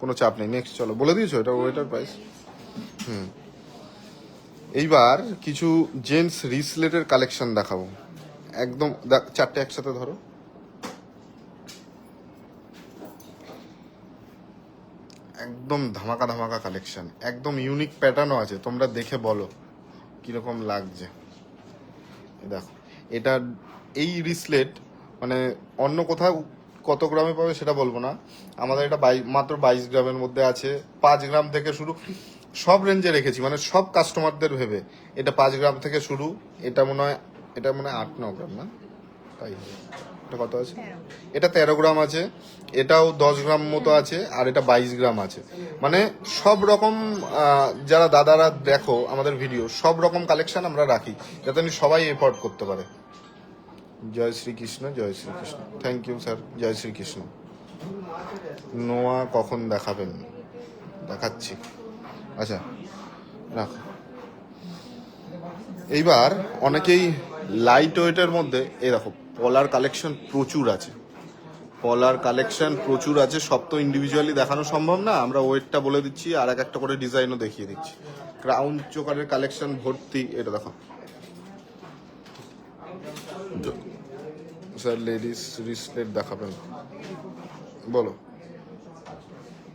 কোনো চাপ নেই। নেক্সট চলো, বলে দিয়েছো এটা ওয়েটার প্রাইস। এইবার কিছু জেন্টস রিসলেটের কালেকশন দেখাবো। একদম 4টে একসাথে ধরো। একদম ধামাকা ধামাকা কালেকশন, একদম ইউনিক প্যাটার্নও আছে। তোমরা দেখে বলো কিরকম লাগছে। দেখো এটা এই রিসলেট মানে অন্য কোথাও কত গ্রামে পাবে সেটা বলবো না, আমাদের এটা মাত্র 22 গ্রামের মধ্যে আছে। 5 গ্রাম থেকে শুরু, সব রেঞ্জে রেখেছি, মানে সব কাস্টমারদের ভেবে। এটা 5 গ্রাম থেকে শুরু, এটা মনে হয় 8-9 গ্রাম না, তাই হবে। এটা কত আছে? 13। এটা 13 গ্রাম আছে, এটাও 10 গ্রাম মতো আছে, আর এটা 22 গ্রাম আছে। মানে সব রকম যারা দাদারা দেখো আমাদের ভিডিও, সব রকম কালেকশন আমরা রাখি যাতে সবাই এফোর্ড করতে পারে। জয় শ্রীকৃষ্ণ, জয় শ্রীকৃষ্ণ। থ্যাংক ইউ স্যার, জয় শ্রীকৃষ্ণ। নোয়া কখন দেখাবেন? দেখাচ্ছি। আচ্ছা রাখো। এইবার অনেকেই লাইট ওয়েটের মধ্যে এই দেখো পলার কালেকশন প্রচুর আছে, পলার কালেকশন প্রচুর আছে। সব তো ইন্ডিভিজুয়ালি দেখানো সম্ভব না, আমরা ওয়েটটা বলে দিচ্ছি আর এক একটা করে ডিজাইনও দেখিয়ে দিচ্ছি। ক্রাউন চোকারের কালেকশন ভর্তি। এটা দেখো স্যার, লেডিস রিসলেট দেখাবেন, বলো।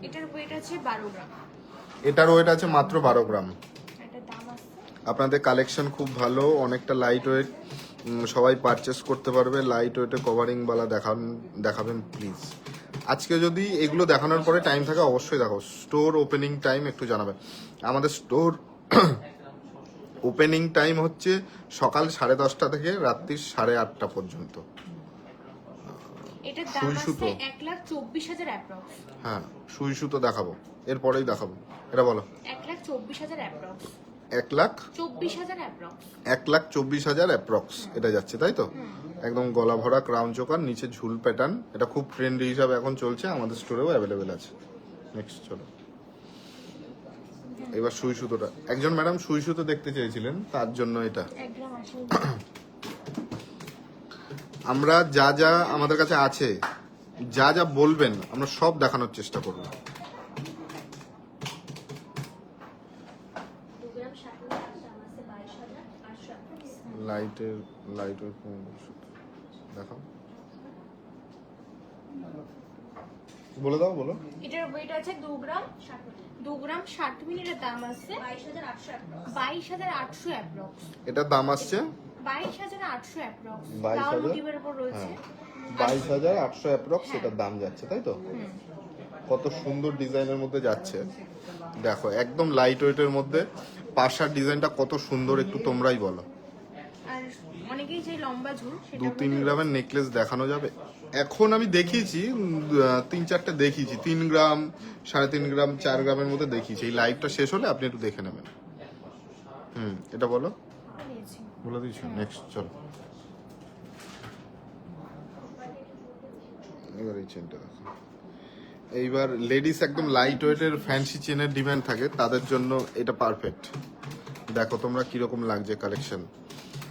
এটার ওয়েট আছে 12 গ্রাম। এটার ওয়েট আছে মাত্র 12 গ্রাম। এটার দাম আছে, আপনাদের কালেকশন খুব ভালো, অনেকটা লাইট ওয়েট, সবাই পারচেস করতে পারবে। লাইট ওয়েটে কভারিংওয়ালা দেখাবেন প্লিজ। আজকে যদি এগুলো দেখানোর পরে টাইম থাকে অবশ্যই দেখো। স্টোর ওপেনিং টাইম একটু জানাবেন। আমাদের স্টোর ওপেনিং টাইম হচ্ছে সকাল 10:30 থেকে রাত্রি 8:30 পর্যন্ত। এটার দাম সুই আছে সুতো। 1,24,000 অ্যাপ্রক্স। হ্যাঁ, সুই সুতো দেখাবো, এরপরেই দেখাবো। এটা বলো। 1,24,000 অ্যাপ্রক্স। 1,24,000 অ্যাপ্রক্স। 1,24,000 অ্যাপ্রক্স এটা যাচ্ছে, তাই তো? একদম গলা ভরা ক্রাউন চোকার, নিচে ঝুল প্যাটার্ন। এটা খুব ট্রেন্ডি হিসাবে এখন চলছে, আমাদের স্টোরেও অ্যাভেলেবেল আছে। নেক্সট চলো। এবার সুই সুতোটা, একজন ম্যাডাম সুই সুতো দেখতে চেয়েছিলেন, তার জন্য এটা। 1 গ্রাম আছে। আমরা যা যা আমাদের কাছে আছে, যা যা বলবেন আমরা সব দেখানোর চেষ্টা করব। 2 গ্রাম 60 দাম আছে 22,800। লাইটের দেখাও, বলে দাও, বলো। এটার ওয়েট আছে 2 গ্রাম 60 মিলির দাম আছে 22,800 অ্যাপ্রক্স। এটার দাম আসছে 22,800 অ্যাপ্রক্স। 22,000? লাল মোটিভের উপর রয়েছে। হ্যাঁ, 22,800 অ্যাপ্রক্স এটার দাম যাচ্ছে, তাই তো? কত সুন্দর ডিজাইনের মধ্যে যাচ্ছে দেখো, একদম লাইট ওয়েটের মধ্যে। পাশার ডিজাইনটা কত সুন্দর, একটু তোমরাই বলো। আর অনেকেই যে লম্বা ঝুল সেটা 2-3 গ্রামের নেকলেস দেখানো যাবে? এখন আমি দেখিয়েছি 3-4টে দেখিয়েছি, 3 গ্রাম, 3.5 গ্রাম, 4 গ্রামের মধ্যে দেখিয়েছি। এই লাইভটা শেষ হলে আপনি একটু দেখে নেবেন। এটা বলো, নিয়েছি। বলে দিয়েছো। নেক্সট চলো। এবার এই চেনটা দেখো। এইবার লেডিস একদম লাইট ওয়েটের ফ্যান্সি চেনের ডিমান্ড থাকে, তাদের জন্য এটা পারফেক্ট। দেখো তোমরা কিরকম লাগছে কালেকশন।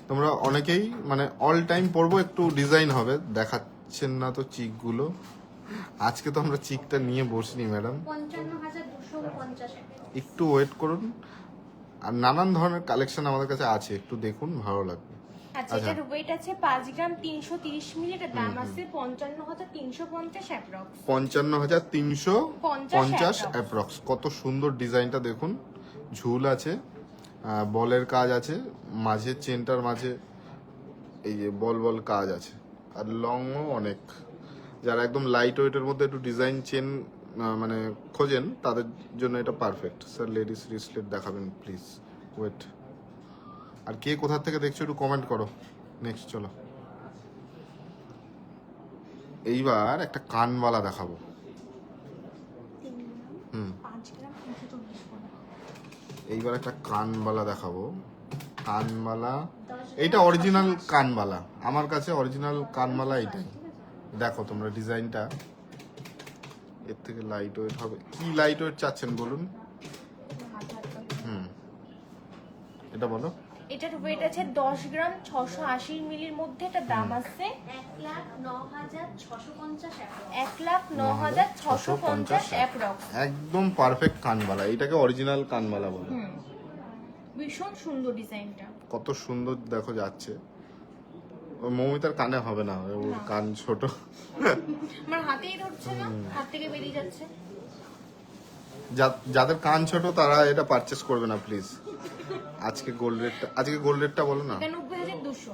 তোমরা অনেকেই মানে অল টাইম পরবো, একটু ডিজাইন হবে। দেখাচ্ছেন না তো চিকগুলো? আজকে তো আমরা চিকটা নিয়ে বসিনি ম্যাডাম, 55,250। একটু ওয়েট করুন। আর নানান ধরনের কালেকশন আমাদের কাছে আছে, একটু দেখুন, ভালো লাগবে। আচ্ছা, এটার ওয়েট আছে 5 গ্রাম 330 মিলি। এটার দাম আছে 55,350 অ্যাপ্রক্স। 55,350 অ্যাপ্রক্স। কত সুন্দর ডিজাইনটা দেখুন, ঝুল আছে, বলের কাজ আছে, মাঝে চেনটার মাঝে এই যে বল বল কাজ আছে, আর লংও অনেক। যারা একদম লাইট ওয়েটের মধ্যে একটু ডিজাইন চেন মানে খোঁজেন, তাদের জন্য এটা পারফেক্ট। স্যার, লেডিস রিসলেট দেখাবেন প্লিজ। ওয়েট, আর কে কোথা থেকে দেখছো একটু কমেন্ট করো। নেক্সট চলো। এইবার একটা কানবালা দেখাবো। 5 গ্রাম 340 করে। এইবার একটা কানবালা দেখাবো। কানবালা, এইটা অরিজিনাল কানবালা, আমার কাছে অরিজিনাল কানবালা এইটাই। দেখো তোমরা ডিজাইনটা, এর থেকে লাইট ওয়েট হবে। কি লাইট ওয়েট চাচ্ছেন বলুন? এটা বলো। এটার ওয়েট আছে 10 গ্রাম 680 মিলির মধ্যে। এটা দাম আছে 1,09,650 অ্যাপ্রক্স। একদম পারফেক্ট কানবালা, এটাকে অরিজিনাল কানবালা বলে। ভীষণ সুন্দর ডিজাইনটা। কত সুন্দর দেখো যাচ্ছে। ওই মৌমিতার কানে হবে না, ওর কান ছোট। আমার হাতেই ধরছে না, হাত থেকে বেরিয়ে যাচ্ছে। যাদের কান ছোট তারা এটা পারচেস করবে না প্লিজ। আজকে গোল্ড রেটটা বলো না। 91,200।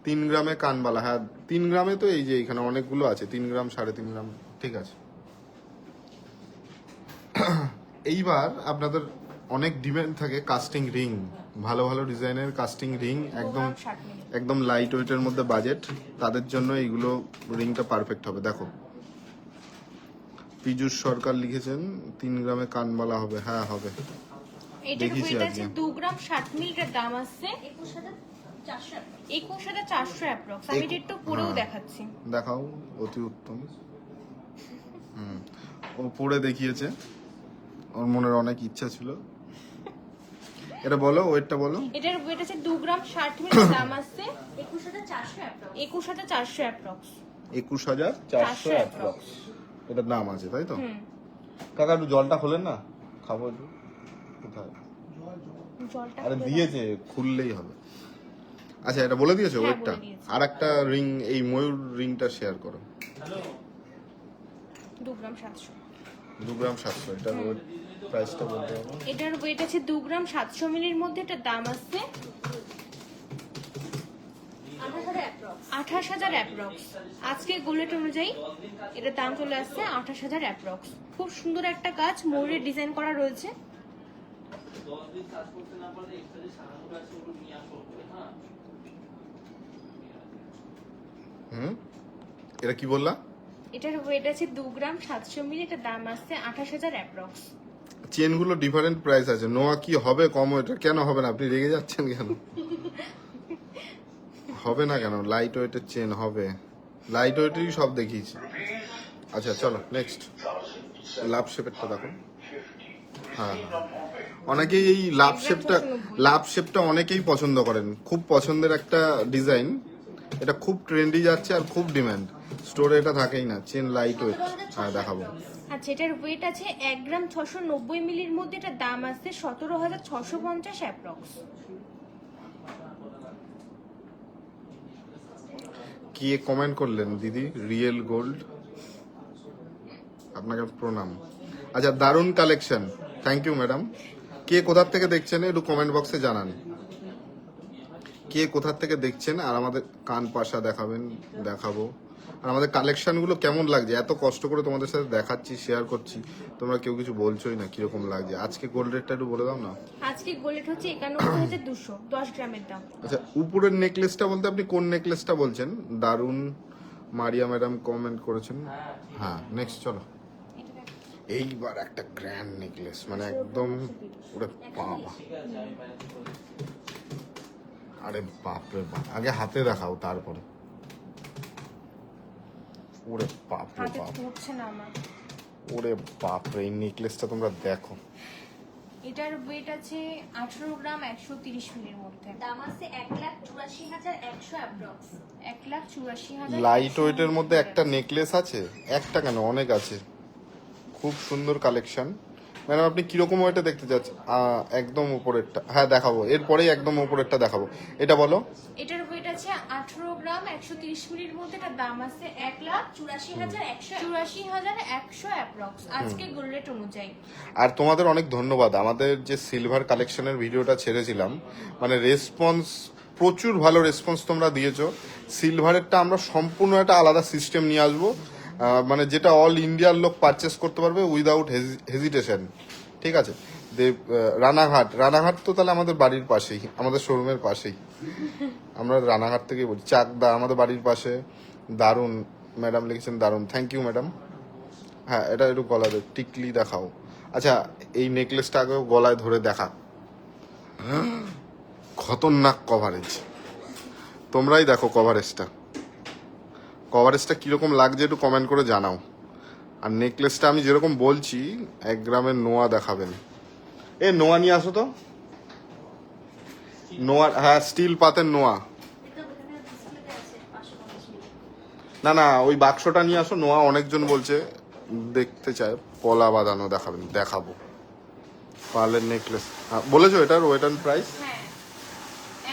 3 গ্রামে কানবালা। হ্যাঁ, 3 গ্রামে তো এই যে এখানে অনেকগুলো আছে, 3 গ্রাম, 3.5 গ্রাম, ঠিক আছে। এইবার আপনাদের অনেক ডিমান্ড থাকে কাস্টিং রিং, ভালো ভালো ডিজাইনের কাস্টিং রিং, একদম 60 মিলি। একদম লাইট ওয়েটের মধ্যে বাজেট, তাদের জন্য এইগুলো রিংটা পারফেক্ট হবে। দেখো পীযূষ সরকার লিখেছেন 3 গ্রামে কানবালা হবে। হ্যাঁ হবে। এটার দেখিছি ওয়েট আজকে। আছে 2 গ্রাম 60 মিলির দাম আছে 21400 অ্যাপ্রক্স। আমি এটা একটু পরেও হ্যাঁ। দেখাচ্ছি। দেখাও, অতি উত্তম। ও পড়ে দেখিয়েছে, ওর মনের অনেক ইচ্ছা ছিল। এটা বলো, ওয়েটটা বলো। এটার ওয়েট আছে 2 গ্রাম 60 মিলির দাম আছে 21400 অ্যাপ্রক্স। 21400 অ্যাপ্রক্স এটার দাম আছে, তাই তো? কাকা একটু জলটা খোলেন না, খাবো একটু। কোথায়? জলটা আরে খুলে দিয়েছে, খুললেই হবে। আচ্ছা এটা বলে দিয়েছে হ্যাঁ, ওয়েটটা। বলে দিয়েছে। আর একটা রিং, এই ময়ূর রিংটা শেয়ার করো। দাও। 2 গ্রাম 700। 2 গ্রাম 700, এটার ওয়েট প্রাইসটা বলতে হবে। এটার ওয়েট আছে 2 গ্রাম 700 মিলির মধ্যে, এটার দাম আছে 28000 অ্যাপ্রক্স। আজকে গোলেট অনুযায়ী এটার দাম চলে আসছে 28000 অ্যাপ্রক্স। খুব সুন্দর একটা কাজ, ময়ূরের ডিজাইন করা রয়েছে। এটা কি বললা? এটার ওয়েট আছে 2 গ্রাম 700 মিলি, এটার দাম আসছে 28000 অ্যাপ্রক্স। চেনগুলো ডিফারেন্ট প্রাইস আছে। নোয়া কি হবে কম? এটা কেন হবে না? আপনি রেগে যাচ্ছেন কেন? হবে না কেন? লাইট ওয়েটের চেন হবে, লাইট ওয়েটেরই সব দেখিয়েছি। আচ্ছা চলো নেক্সট, লাভ শেপেরটা দেখো। হ্যাঁ অনেকেই এই লাভ শেপটা অনেকেই পছন্দ করেন, খুব পছন্দের একটা ডিজাইন। এটা খুব ট্রেন্ডি যাচ্ছে আর খুব ডিমান্ড, স্টোরে এটা থাকেই না। চেন লাইট ওয়েট, হ্যাঁ দেখাবো। আচ্ছা এটার ওয়েট আছে 1 গ্রাম 690 মিলির মধ্যে, এটার দাম আসছে 17650 অ্যাপ্রক্স। কি কমেন্ট করলেন দিদি? রিয়েল গোল্ড, আপনাকে প্রণাম। আচ্ছা দারুণ কালেকশন, থ্যাংক ইউ ম্যাডাম। কে কোথা থেকে দেখছেন একটু কমেন্ট বক্সে জানান, কে কোথা থেকে দেখছেন। আর আমাদের কান পাশা দেখাবেন, দেখাবো। আর আমাদের কালেকশনগুলো কেমন লাগছে, এত কষ্ট করে তোমাদের সাথে দেখাচ্ছি, শেয়ার করছি, তোমরা কেউ কিছু বলছোই না কিরকম লাগছে। আজকে গোল্ড রেটটা একটু বলে দাও না। আজকে গোল্ড হচ্ছে 91200, 10 গ্রামের দাম। আচ্ছা উপরের নেকলেসটা বলতে আপনি কোন নেকলেসটা বলছেন? দারুণ, মারিয়া ম্যাডাম কমেন্ট করেছেন। হ্যাঁ নেক্সট চলো। এইবার একটা গ্র্যান্ড নেকলেস, মানে একদম ওরে বাবা, আরে বাপরে বাপ, আগে হাতে দেখাও তারপরে। ওরে বাপরে হাতে বাপ, পড়ছে না আমার। ওরে বাপরে, এই নেকলেসটা তোমরা দেখো। এটার ওয়েট আছে 18 গ্রাম 130 মিলির মধ্যে, দাম আছে 1,84,100 অ্যাপ্রক্স। 1,84,000। লাইট ওয়েটের মধ্যে একটা নেকলেস আছে, একটা কেন অনেক আছে, খুব সুন্দর কালেকশন। ম্যাডাম আপনি কিরকম ওয়েটে দেখতে চাচ্ছেন? একদম উপরেরটা, হ্যাঁ দেখাবো, এরপরেই একদম উপরেরটা দেখাবো। এটা বলো। এটার ওয়েট আছে 18 গ্রাম 130 মিলির মধ্যে, এটার দাম আছে 1,84,100 অ্যাপ্রক্স আজকে গোল্ড রেট অনুযায়ী। আর তোমাদের অনেক ধন্যবাদ, আমাদের যে সিলভার কালেকশনের ভিডিওটা ছেড়েছিলাম, মানে রেসপন্স, প্রচুর ভালো রেসপন্স তোমরা দিয়েছো। সিলভারেরটা আমরা সম্পূর্ণ একটা আলাদা সিস্টেম নিয়ে আসবো, মানে যেটা অল ইন্ডিয়ার লোক পারচেস করতে পারবে উইদাউট হেজিটেশন। ঠিক আছে? রানাঘাট তো তাহলে আমাদের বাড়ির পাশেই, আমাদের শোরুমের পাশেই। আমরা রানাঘাট থেকেই বলছি, চাকদা আমাদের বাড়ির পাশে। দারুণ, ম্যাডাম লিখেছেন দারুণ, থ্যাংক ইউ ম্যাডাম। হ্যাঁ এটা একটু গলাতে টিকলি দেখাও। আচ্ছা এই নেকলেসটা আগেও গলায় ধরে দেখা, খতরনাক কভারেজ। তোমরাই দেখো কভারেজটা কিরকম লাগছে একটু কমেন্ট করে জানাও। আর নেকলেসটা আমি যেরকম বলছি 1 গ্রামের নোয়া দেখাবেন। এ নোয়া নিয়ে আসো তো, নোয়া, হ্যাঁ স্টিল পাতের নোয়া। না ওই বাক্সটা নিয়ে আসো, নোয়া অনেকজন বলছে দেখতে চায়, পলা বাঁধানো দেখাবেন, দেখাবো। পার্লের নেকলেস বলেছো, এটার ওয়েট অ্যান্ড প্রাইস? হ্যাঁ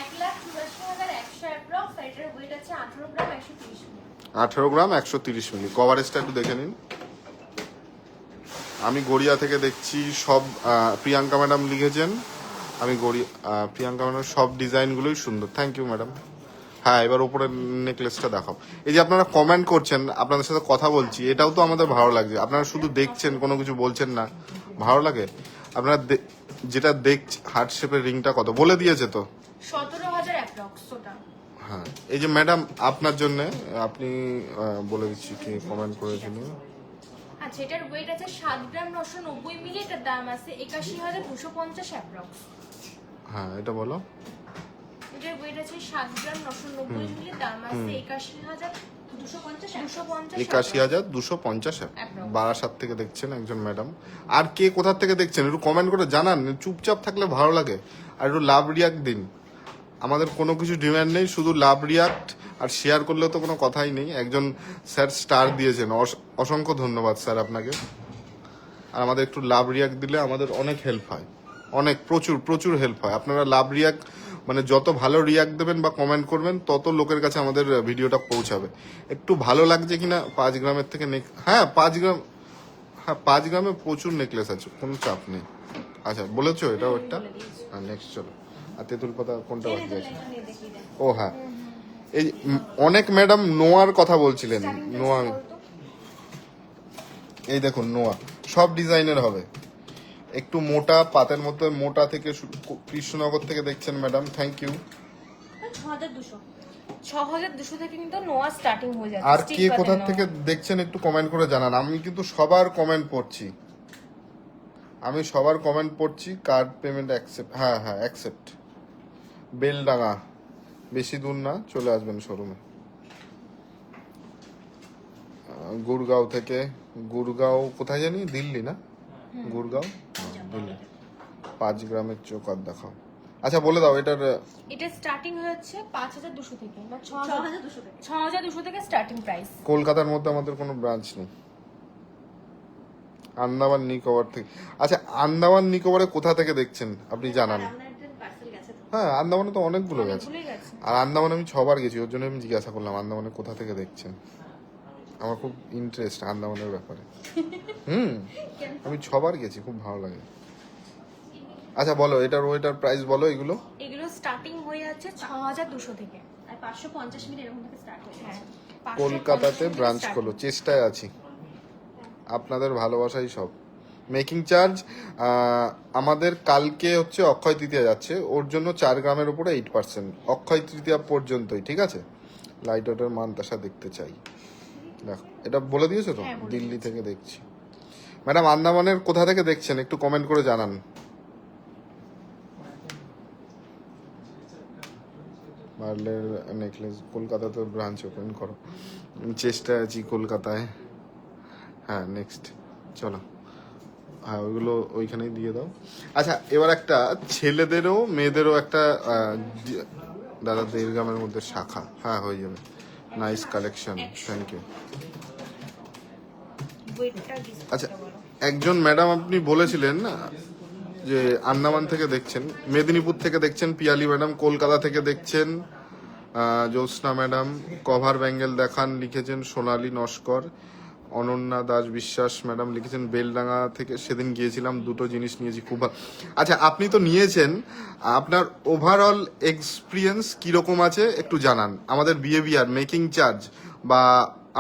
1,84,100 অ্যাপ্রক্স। এটার ওয়েট আছে 18 গ্রাম 130 মিলি। 18 গ্রাম 130 মিলি। কভারেজটা একটু দেখে নিন। আমি গড়িয়া থেকে দেখছি, সব প্রিয়াঙ্কা ম্যাডাম লিখেছেন, আমি প্রিয়াঙ্কা ম্যাডাম সব ডিজাইনগুলোই সুন্দর, থ্যাংক ইউ ম্যাডাম। হ্যাঁ এবার উপরের নেকলেসটা দেখাও। এই যে আপনারা কমেন্ট করছেন, আপনাদের সাথে কথা বলছি, এটাও তো আমাদের ভালো লাগছে। আপনারা শুধু দেখছেন, কোনো কিছু বলছেন না, ভালো লাগে। আপনারা যেটা দেখছি হার্ট শেপের রিংটা কত বলে দিয়েছে তো? 17,000 অ্যাপ্রক্স ওটা। হ্যাঁ, এই যে ম্যাডাম আপনার জন্য আপনি বলে দিচ্ছি কি কমেন্ট করেছিলেন। আচ্ছা, এটার ওয়েট আছে 7 গ্রাম 990 মিলি, এটার দাম আছে 81,250 অ্যাপ্রক্স। হ্যাঁ, এটা বলো। এটার ওয়েট আছে 7 গ্রাম 990 মিলি, দাম আছে 81,250 81,250 বারাসাত থেকে দেখছেন একজন ম্যাডাম। আর কে কোথা থেকে দেখছেন একটু কমেন্ট করে জানান, চুপচাপ থাকলে ভালো লাগে। আর একটু লাভ রিয়াক্ট দিন, আমাদের কোনো কিছু ডিমান্ড নেই, শুধু লাভ রিয়াক্ট আর শেয়ার করলেও তো কোনো কথাই নেই। একজন স্যার স্টার দিয়েছেন, অসংখ্য ধন্যবাদ স্যার আপনাকে। আর আমাদের একটু লাভ রিয়াক্ট দিলে আমাদের অনেক হেল্প হয়, অনেক প্রচুর প্রচুর হেল্প হয়। আপনারা লাভ রিয়াক্ট মানে যত ভালো রিয়াক্ট দেবেন বা কমেন্ট করবেন তত লোকের কাছে আমাদের ভিডিওটা পৌঁছাবে। একটু ভালো লাগছে কিনা 5 গ্রামের থেকে হ্যাঁ 5 গ্রাম, হ্যাঁ 5 গ্রামে প্রচুর নেকলেস আছে, কোনো চাপ নেই। আচ্ছা বলেছো এটা ওটা। হ্যাঁ নেক্সট চলো। আর তেঁতুল পাতা কোনটা বাকি আছে? ও হ্যাঁ, এই অনেক ম্যাডাম নোয়ার কথা বলছিলেন। নোয়া, এই দেখুন নোয়া সব ডিজাইনের হবে, একটু মোটা পাতের মধ্যে মোটা থেকে কৃষ্ণনগর থেকে দেখছেন ম্যাডাম, থ্যাংক ইউ। 6,200 থেকে কিন্তু নোয়া স্টার্টিং হয়ে যাচ্ছে। আর কে কোথা থেকে দেখছেন একটু কমেন্ট করে জানান। আমি কিন্তু সবার কমেন্ট পড়ছি, আমি সবার কমেন্ট পড়ছি। কার্ড পেমেন্ট অ্যাকসেপ্ট, হ্যাঁ হ্যাঁ অ্যাকসেপ্ট। বেলডাঙ্গা, বেশি দূর না, চলে আসবেন শোরুমে। গুরগাঁও থেকে, গুরগাঁও কোথায় জানি, দিল্লি না? গুরগাঁও, দিল্লি। 5 গ্রামের চোকার দেখাও। আচ্ছা বলে দাও এটার। এটা স্টার্টিং হচ্ছে 5,200 থেকে বা 6,200 থেকে স্টার্টিং প্রাইস। কলকাতার মধ্যে আমাদের কোনো ব্রাঞ্চ নেই, আন্দামান নিকোবর থেকে। আচ্ছা আন্দামান নিকোবরে কোথা থেকে দেখছেন আপনি জানান। হ্যাঁ আন্দামানে তো অনেকগুলো গেছে, আর আন্দামানে আমি 6 বার গেছি, ওর জন্য আমি জিজ্ঞাসা করলাম আন্দামানে কোথা থেকে দেখছেন। আমার খুব ইন্টারেস্ট আন্দামানের ব্যাপারে। আমি 6 বার গেছি, খুব ভালো লাগে। আচ্ছা বলো এটার প্রাইস বলো। এগুলো স্টার্টিং হয়ে যাচ্ছে 6,200 থেকে, আর 550 মিলি এরকম থেকে স্টার্ট হয়ে যায়। হ্যাঁ কলকাতাতে ব্রাঞ্চ খোলো, চেষ্টায় আছি, আপনাদের ভালোবাসাই সব। মেকিং চার্জ আমাদের কালকে হচ্ছে অক্ষয় তৃতীয়া যাচ্ছে, ওর জন্য 4 গ্রামের উপরে 8%, অক্ষয় তৃতীয়া পর্যন্তই, ঠিক আছে। লাইট ওয়েটের মানতাসা দেখতে চাই, দেখো এটা বলে দিয়েছো তো। দিল্লি থেকে দেখছি ম্যাডাম। আন্দামানের কোথা থেকে দেখছেন একটু কমেন্ট করে জানান। পার্লের নেকলেস কলকাতাতে ব্রাঞ্চ ওপেন করো, চেষ্টায় আছি কলকাতায়। হ্যাঁ নেক্সট চলো, হ্যাঁ ওইগুলো ওইখানেই দিয়ে দাও। আচ্ছা এবার একটা ছেলেদেরও মেয়েদেরও একটা দাদা 1.5 গ্রামের মধ্যে শাখা, হ্যাঁ হয়ে যাবে। Nice collection, thank you. আচ্ছা একজন ম্যাডাম আপনি বলেছিলেন যে আন্দামান থেকে দেখছেন, মেদিনীপুর থেকে দেখছেন পিয়ালি ম্যাডাম, কলকাতা থেকে দেখছেন জ্যোৎস্না ম্যাডাম, কভার ব্যাঙ্গেল দেখান লিখেছেন সোনালী নস্কর, অনন্যা দাস বিশ্বাস ম্যাডাম লিখেছেন বেলডাঙ্গা থেকে, সেদিন গিয়েছিলাম 2টো জিনিস নিয়েছি, খুব ভালো। আচ্ছা আপনি তো নিয়েছেন, আপনার ওভারঅল এক্সপিরিয়েন্স কিরকম আছে একটু জানান। আমাদের বিহেভিয়ার, মেকিং চার্জ বা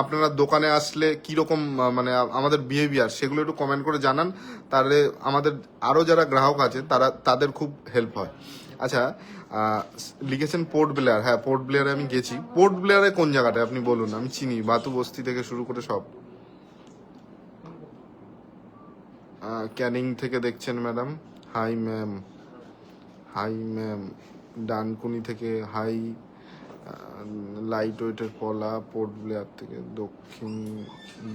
আপনারা দোকানে আসলে কিরকম মানে আমাদের বিহেভিয়ার, সেগুলো একটু কমেন্ট করে জানান, তাহলে আমাদের আরও যারা গ্রাহক আছে তাদের খুব হেল্প হয়। আচ্ছা লিখেছেন পোর্ট ব্লেয়ার, হ্যাঁ পোর্ট ব্লেয়ারে আমি গেছি। পোর্ট ব্লেয়ারে কোন জায়গাটায় আপনি বলুন, আমি চিনি, বাতু বস্তি থেকে শুরু করে সব। ক্যানিং থেকে দেখছেন madam, hi ma'am. Hi ma'am. Dankuni থেকে হাই। লাইট ওয়েটের পলা, পোর্ট ব্লেয়ার থেকে, দক্ষিণ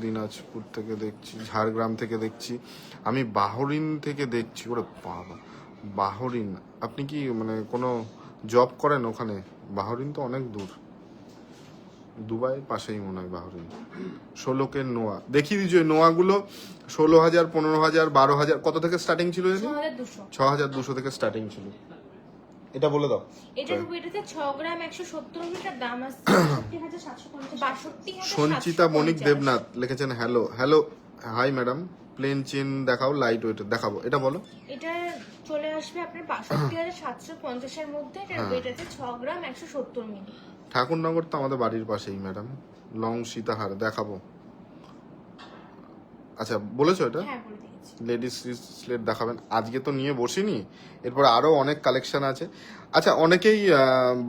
দিনাজপুর থেকে দেখছি, ঝাড়গ্রাম থেকে দেখছি, আমি বাহরিন থেকে দেখছি। ওরে বাবা, বাহরিন, আপনি কি মানে কোনো জব করেন ওখানে? বাহরিন তো অনেক দূর, দুবাইয়ের পাশেই মনে হয় বাহরিন। 16 নোয়া দেখিয়ে দিচ্ছি, ওই নোয়াগুলো 16,000, 15,000, 12,000 কত থেকে স্টার্টিং ছিল? 6,200 থেকে স্টার্টিং ছিল। এটা বলে দাও। এটার ওয়েট আছে 6 গ্রাম 170 মিটার, দাম আছে 62,750। সঞ্চিতা মনিক দেবনাথ লিখেছেন hello. Hello hi madam, plain chain দেখাও, লাইট ওয়েট দেখাবো, এটা বলো। এটা চলে আসবে আপনার 62,750 এর মধ্যে, এটার ওয়েট আছে 6 গ্রাম 170 মিলি। ঠাকুরনগর তো আমাদের বাড়ির পাশেই ম্যাডাম। লং সীতাহার দেখাবো, আচ্ছা বলেছো এটা হ্যাঁ বলে দিয়েছি। লেডিস রিসলেট দেখাবেন আজকে তো নিয়ে বসিনি, এরপর আরো অনেক কালেকশন আছে। আচ্ছা অনেকেই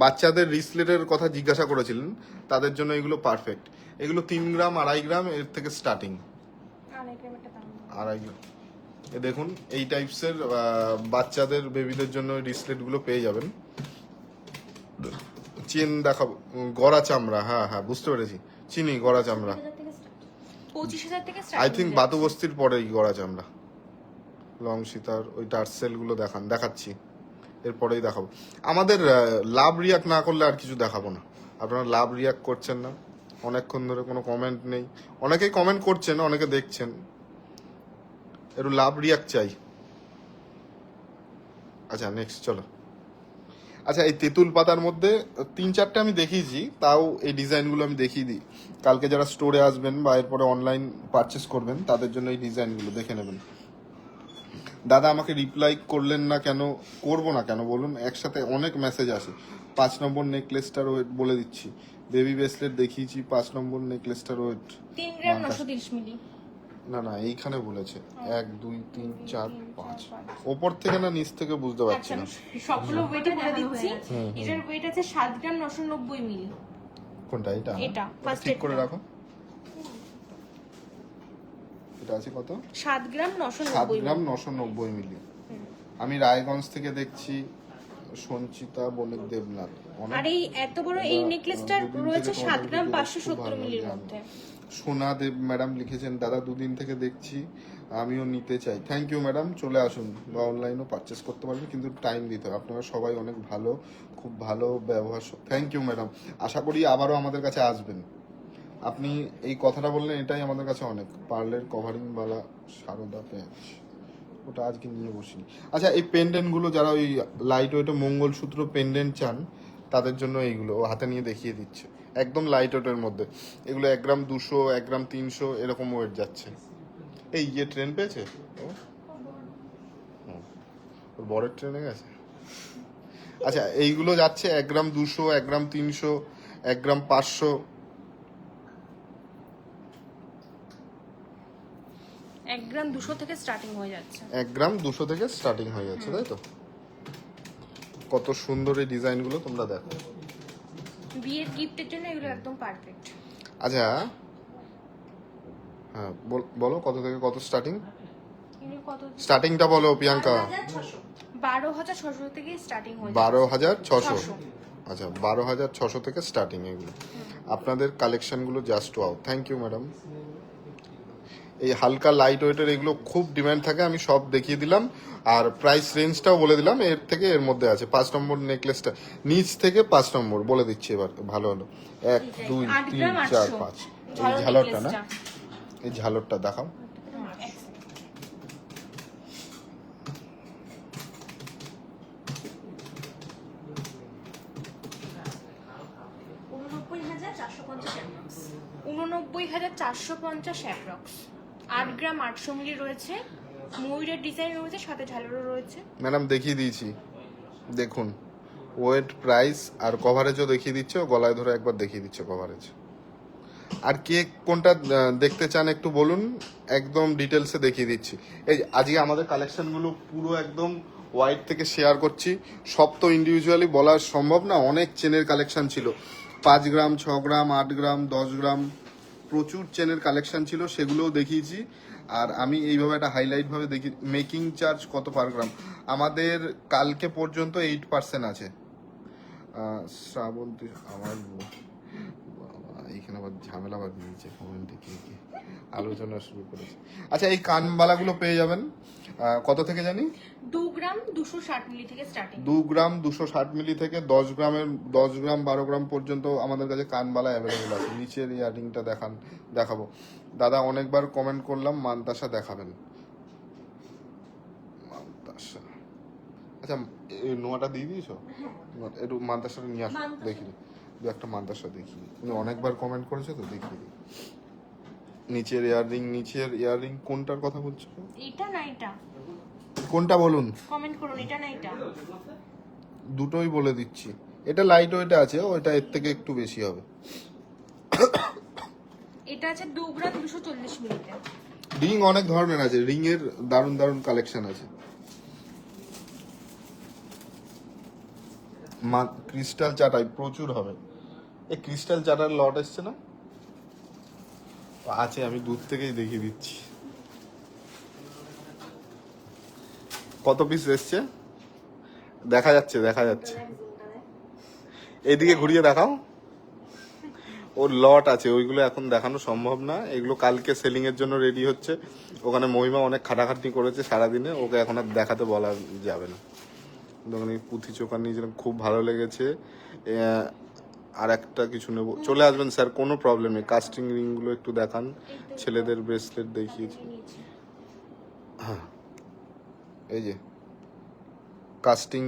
বাচ্চাদের রিসলেটের কথা জিজ্ঞাসা করেছিলেন, তাদের জন্য এগুলো পারফেক্ট। এগুলো 3 গ্রাম 2.5 গ্রাম এর থেকে স্টার্টিং। আড়াই গ্রাম এ দেখুন এই টাইপসের বাচ্চাদের বেবিদের জন্য রিসলেট গুলো পেয়ে যাবেন। চেন দেখাবো, গড়া চামড়া, হ্যাঁ হ্যাঁ বুঝতে পেরেছি, চিনি গড়া চামড়া। 25,000 থেকে আই স্টার্ট। থিঙ্ক বাতু বস্তির পরেই গড়া চামড়া। লং সীতার ওই টার্সেল গুলো দেখাচ্ছি, এরপরেই দেখাবো। আমাদের লাভ রিয়াক্ট না করলে আর কিছু দেখাবো না। আপনারা লাভ রিয়াক্ট করছেন না, অনেকক্ষণ ধরে কোনো কমেন্ট নেই। অনেকেই কমেন্ট করছেন, অনেকে দেখছেন, একটু লাভ রিয়াক্ট চাই। আচ্ছা নেক্সট চলো। আচ্ছা এই তেঁতুল পাতার মধ্যে 3-4টে আমি দেখিয়েছি, তাও এই ডিজাইনগুলো আমি দেখিয়ে দিই। কালকে যারা স্টোরে আসবেন বা এরপরে অনলাইন পারচেস করবেন তাদের জন্য এই ডিজাইনগুলো দেখে নেবেন। দাদা আমাকে রিপ্লাই করলেন না কেন? করবো না কেন বলুন, একসাথে অনেক মেসেজ আসে। 5 নম্বর নেকলেসটার ওয়েট বলে দিচ্ছি, বেবি ব্রেসলেট দেখিয়েছি, 5 নম্বর নেকলেসটার ওয়েট 3 গ্রাম 930 মিলি। না না এইখানে বলেছে 1 2 3 4 5, ওপর থেকে না নিচ থেকে বুঝতে পারছি আচ্ছা না। আমি সবগুলো ওয়েটে বলে দিচ্ছি। এটার ওয়েট আছে 7 গ্রাম 990 মিলি। কোনটা এটা? এটা ফার্স্ট ঠিক করে রাখো। এটা আছে কত? 7 গ্রাম 7 990 গ্রাম 990 মিলি। আমি রায়গঞ্জ থেকে দেখছি সঞ্চিতা বণিক দেবনাথ। আর এই এত বড় এই নেকলেসটার রয়েছে 7 গ্রাম 570 মিলির মধ্যে। সোনা দেব ম্যাডাম লিখেছেন, দাদা 2 দিন থেকে দেখছি, আমিও নিতে চাই। থ্যাংক ইউ ম্যাডাম, চলে আসুন বা অনলাইনও পারচেস করতে পারবেন, কিন্তু টাইম দিতে হবে। আপনারা সবাই অনেক ভালো, খুব ভালো ব্যবহার। থ্যাংক ইউ ম্যাডাম, আশা করি আবারও আমাদের কাছে আসবেন। আপনি এই কথাটা বললেন, এটাই আমাদের কাছে অনেক। পার্লের কভারিং বালা সারদা প্যাচ, ওটা আজকে নিয়ে বসিনি। আচ্ছা এই পেন্ডেন্ট গুলো যারা ওই লাইট ওয়েটে মঙ্গলসূত্র পেন্ডেন্ট চান তাদের জন্য এইগুলো হাতে নিয়ে দেখিয়ে দিচ্ছে, একদম লাইট ওয়েটের মধ্যে। এগুলো 1 গ্রাম 200, 1 গ্রাম 300 এরকম ওয়েট যাচ্ছে। এই ট্রেন পেয়েছে ওর বড়ের ট্রেনে গেছে। আচ্ছা এইগুলো যাচ্ছে 1 গ্রাম 200, 1 গ্রাম 300, 1 গ্রাম 500। 1 গ্রাম 200 থেকে স্টার্টিং হয়ে যাচ্ছে। 1 গ্রাম 200 থেকে স্টার্টিং হয়ে যাচ্ছে, তাই তো? কত সুন্দর এই ডিজাইনগুলো, তোমরা দেখো। বিয়ের গিফটের জন্য এগুলো একদম পারফেক্ট। আচ্ছা হ্যাঁ বলো কত থেকে কত স্টার্টিং? এগুলো কত? স্টার্টিংটা বলো প্রিয়াঙ্কা। 12,600 থেকে স্টার্টিং হয়ে যাচ্ছে। 12,600। আচ্ছা 12,600 থেকে স্টার্টিং এগুলো। আপনাদের কালেকশনগুলো just wow. Thank you madam. এই হালকা লাইট ওয়েটের এগুলো খুব ডিমান্ড থাকে, আমি সব দেখিয়ে দিলাম। আর প্রাইস রেঞ্জটাও বলে দিলাম, এর থেকে এর মধ্যে আছে। 5 নম্বর নেকলেসটা নিচ থেকে 5 নম্বর বলে দিচ্ছি এবার, ভালো হলো। 1 2 3 4 5। এই ঝালরটা না, এই ঝালরটা দেখাও। $89,450 অ্যাপ্রক্স। 8 গ্রাম 800 মিলি রয়েছে, ময়ূরের ডিজাইন রয়েছে, সাথে ঝালরও রয়েছে। ম্যাডাম দেখিয়ে দিয়েছি, দেখুন ওয়েট, প্রাইস আর কভারেজও দেখিয়ে দিচ্ছে, ও গলায় ধরে একবার দেখিয়ে দিচ্ছে কভারেজ। আর কে কোনটা দেখতে চান একটু বলুন, একদম ডিটেলসে দেখিয়ে দিচ্ছি। এই আজকে আমাদের কালেকশনগুলো পুরো একদম ওয়াইড থেকে শেয়ার করছি, সব তো ইন্ডিভিজুয়ালি বলা সম্ভব না, অনেক চেনের কালেকশন ছিল। 5 গ্রাম 6 গ্রাম 8 গ্রাম 10 গ্রাম প্রচুর চেনের কালেকশন ছিল, সেগুলোও দেখিয়েছি। আর আমি এইভাবে একটা হাইলাইট ভাবে দেখি। মেকিং চার্জ কত পার গ্রাম? আমাদের কালকে পর্যন্ত 8% আছে। শ্রাবন্তী আমার এইখানে আবার ঝামেলা বাদ দিয়েছে, কমেন্টে কি আলোচনা শুরু করেছে। আচ্ছা এই কানবালাগুলো পেয়ে যাবেন কত থেকে জানি? 2 গ্রাম 260 মিলি থেকে স্টার্টিং। 2 গ্রাম 260 মিলি থেকে 10 গ্রাম 12 গ্রাম পর্যন্ত আমাদের কাছে কানবালা অ্যাভেলেবেল আছে। নিচের ইয়ারিংটা দেখাবো। দাদা অনেকবার কমেন্ট করলাম, মান্তাসা দেখাবেন। মান্তাসা, আচ্ছা এই নোয়াটা দিয়ে দিয়েছো? একটু মান্তাসাটা নিয়ে আসো, দেখি দু একটা মান্তাসা দেখি। উনি অনেকবার কমেন্ট করেছে তো, দেখিয়ে দিই। নিচের ইয়াররিং কোনটার কথা বলছো? এটা না এটা, কোনটা বলুন, কমেন্ট করুন। এটা না এটা, দুটোই বলে দিচ্ছি। এটা লাইট ওয়েটে আছে, ওইটা এর থেকে একটু বেশি হবে। এটা আছে 2 গ্রাম 240 মিলিতে। রিং অনেক ধরনের আছে, রিং এর দারুণ দারুণ কালেকশন আছে। ক্রিস্টাল চাটাই প্রচুর হবে। এই ক্রিস্টাল চাটার লট এসছে না? আছে, আমি দূর থেকেই দেখিয়ে দিচ্ছি। কত পিস এসছে দেখা যাচ্ছে, দেখা যাচ্ছে। এইদিকে ঘুরিয়ে দেখাও। ওর লট আছে, ওইগুলো এখন দেখানো সম্ভব না। এগুলো কালকে সেলিং এর জন্য রেডি হচ্ছে। ওখানে মহিমা অনেক খাটাখাটনি করেছে সারাদিনে, ওকে এখন আর দেখাতে বলা যাবে না। ওখানে পুঁথি চোখা নিয়েছিলাম, খুব ভালো লেগেছে। আর একটা কিছু নেবো, চলে আসবেন স্যার, কোনো প্রবলেম নেই। কাস্টিং রিং গুলো একটু দেখান, ছেলেদের ব্রেসলেট দেখিয়েছি। হ্যাঁ, এই যে কাস্টিং,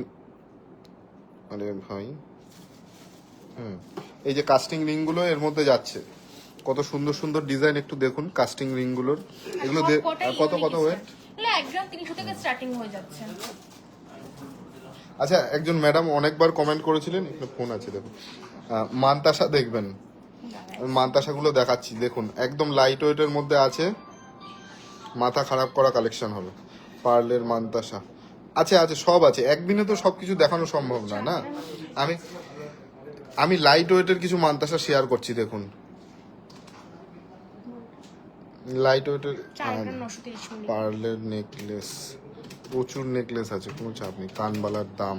আরে ভাই, এই যে কাস্টিং রিং গুলো এর মধ্যে যাচ্ছে, কত সুন্দর সুন্দর ডিজাইন, একটু দেখুন কাস্টিং রিং গুলোর। এগুলো কত কত ওয়েট? 1 গ্রাম 300 থেকে স্টার্টিং হয়ে যাচ্ছে। আচ্ছা, একজন ম্যাডাম অনেকবার কমেন্ট করেছিলেন, একটা ফোন আছে দেখুন, মানতাসা দেখবেন। মানতাসা গুলো দেখাচ্ছি, দেখুন একদম লাইট ওয়েটের মধ্যে আছে, মাথা খারাপ করা কালেকশন হবে। পার্লের মানতাসা আছে, আছে সব আছে। একদিনে তো সবকিছু দেখানো সম্ভব না, না। আমি লাইট ওয়েটের কিছু মানতাসা শেয়ার করছি, দেখুন লাইট ওয়েটের পার্লের নেকলেস, প্রচুর নেকলেস আছে, কোনো চাপ নেই। কানবালার দাম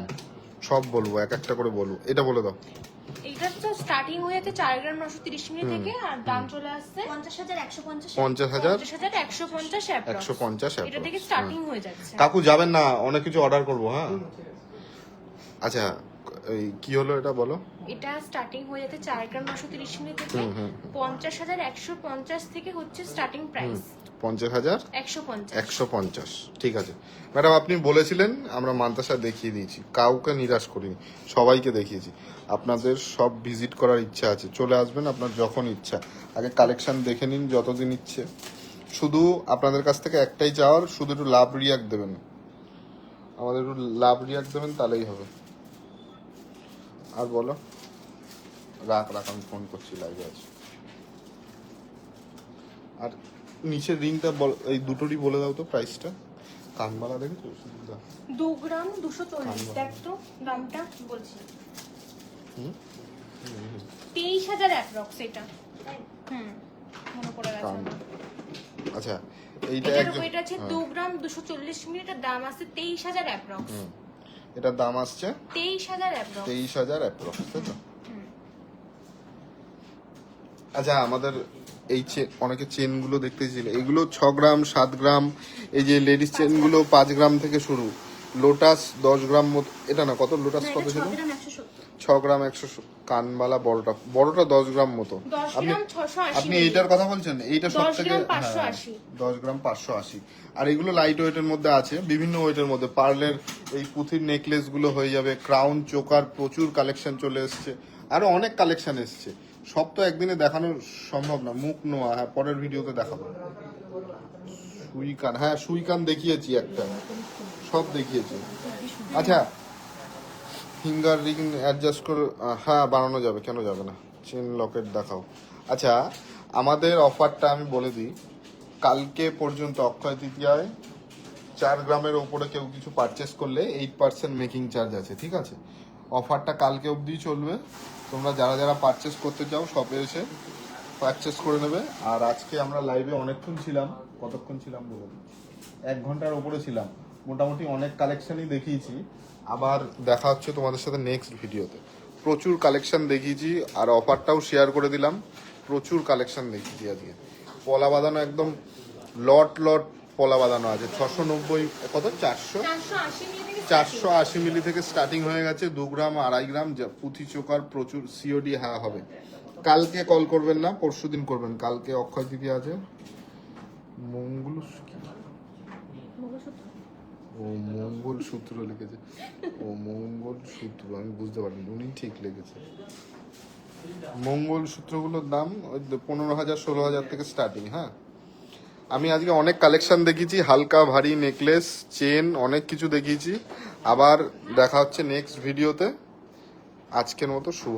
সব বলবো, এক একটা করে বলবো। এটা বলে দাও। এটা তো স্টার্টিং হয়ে যাচ্ছে 4 গ্রাম 930 মিলি থেকে, আর দাম চলে আসছে 50,150 150,150 এটা থেকে স্টার্টিং হয়ে যাচ্ছে। কাকু যাবেন না, অনেক কিছু অর্ডার করবো। হ্যাঁ, আচ্ছা, এই কি হলো এটা বলো। এটা স্টার্টিং হয়ে যাচ্ছে 4 গ্রাম 930 মিলি থেকে 50,150 থেকে হচ্ছে স্টার্টিং প্রাইস। 50,150, ঠিক আছে ম্যাডাম। আপনি বলেছিলেন, আমরা মানতাসা দেখিয়ে দিয়েছি, কাউকে নিরাশ করিনি, সবাইকে দেখিয়েছি। আপনাদের সব ভিজিট করার ইচ্ছা আছে, চলে আসবেন আপনার যখন ইচ্ছা। আগে কালেকশন দেখে নিন যতদিন ইচ্ছে। শুধু আপনাদের কাছ থেকে একটাই চাওয়ার, শুধু একটু লাভ রিয়াক্ট দেবেন, আমাদের একটু লাভ রিয়াক্ট দেবেন, তাহলেই হবে। আর বলো। রাখ, আমি ফোন করছি, লাইভে আছে। আর নিচের রিংটা এই দুটোরই বলে দাও তো প্রাইসটা। কানবালা দেখেছো? 2 গ্রাম 240, দেখ তো দামটা বলছি। 23,000 অ্যাপ্রক্স এটা। মনে পড়ে গেছে। আচ্ছা, এইটা এটার একদম ওয়েট আছে 2 গ্রাম 240 মিলি, এটার দাম আছে 23,000 অ্যাপ্রক্স। এটার দাম আসছে 23,000 অ্যাপ্রক্স। 23,000 অ্যাপ্রক্স, তাই তো? আচ্ছা, আমাদের এই অনেকে চেন গুলো দেখতে ছিল, এগুলো 6 গ্রাম 7 গ্রাম। এই যে লেডিস চেন গুলো 5 গ্রাম থেকে শুরু। লোটাস 10 গ্রাম মতো, এটা না, কত লোটাস কত ছিল? 6 গ্রাম 170। কানবালা বড়টা 10 গ্রাম মতো। আপনি এইটার কথা বলছেন? এইটা সব থেকে 10 গ্রাম 580। আর এগুলো লাইট ওয়েটের মধ্যে আছে, বিভিন্ন ওয়েটের মধ্যে। পার্লের এই পুঁথির নেকলেস গুলো হয়ে যাবে, ক্রাউন চোকার প্রচুর কালেকশন চলে এসছে, আরো অনেক কালেকশন এসছে। সব তো একদিনে দেখানো সম্ভব না। মুখ নোয়া, হ্যাঁ পরের ভিডিওতে দেখাবো। সুইকান, হ্যাঁ সুইকান দেখিয়েছি একটা, সব দেখিয়েছি। আচ্ছা, ফিঙ্গার রিং অ্যাডজাস্ট করে, হ্যাঁ বানানো যাবে, কেন যাবে না। চেন লকেট দেখাও। আচ্ছা, আমাদের অফারটা আমি বলে দিই, কালকে পর্যন্ত অক্ষয় তৃতীয়ায় 4 গ্রামের ওপরে কেউ কিছু পারচেস করলে 8% মেকিং চার্জ আছে, ঠিক আছে? অফারটা কালকে অবধি চলবে। তোমরা যারা যারা পারচেস করতে চাও শপে এসে পারচেস করে নেবে। আর আজকে আমরা লাইভে অনেকক্ষণ ছিলাম, কতক্ষণ ছিলাম বলে 1 ঘন্টার ওপরে ছিলাম। মোটামুটি অনেক কালেকশনই দেখিয়েছি। আবার দেখা হচ্ছে তোমাদের সাথে নেক্সট ভিডিওতে। প্রচুর কালেকশন দেখিয়েছি, আর অফারটাও শেয়ার করে দিলাম। প্রচুর কালেকশন দেখিয়েছি আজকে। পলা বাঁধানো একদম লট পলা বাঁধানো আছে। 690, কত 480 মিলি থেকে স্টার্টিং হয়ে গেছে। 2 গ্রাম 2.5 গ্রাম পুঁথি চোকার প্রচুর। সিওডি হ্যাঁ হবে। কালকে কল করবেন না, পরশুদিন করবেন। কালকে অক্ষয় তৃতীয়া আছে। মঙ্গলসূত্র লিখেছে, ও মঙ্গলসূত্র, আমি বুঝতে পারিনি, উনি ঠিক লিখেছে। মঙ্গলসূত্রগুলোর দাম 15,000 16,000 থেকে স্টার্টিং। হ্যাঁ, আমি আজকে অনেক কালেকশন দেখিয়েছি, হালকা ভারী নেকলেস, চেন, অনেক কিছু দেখিয়েছি। আবার দেখা হচ্ছে নেক্সট ভিডিওতে। আজকের মতো শুভ।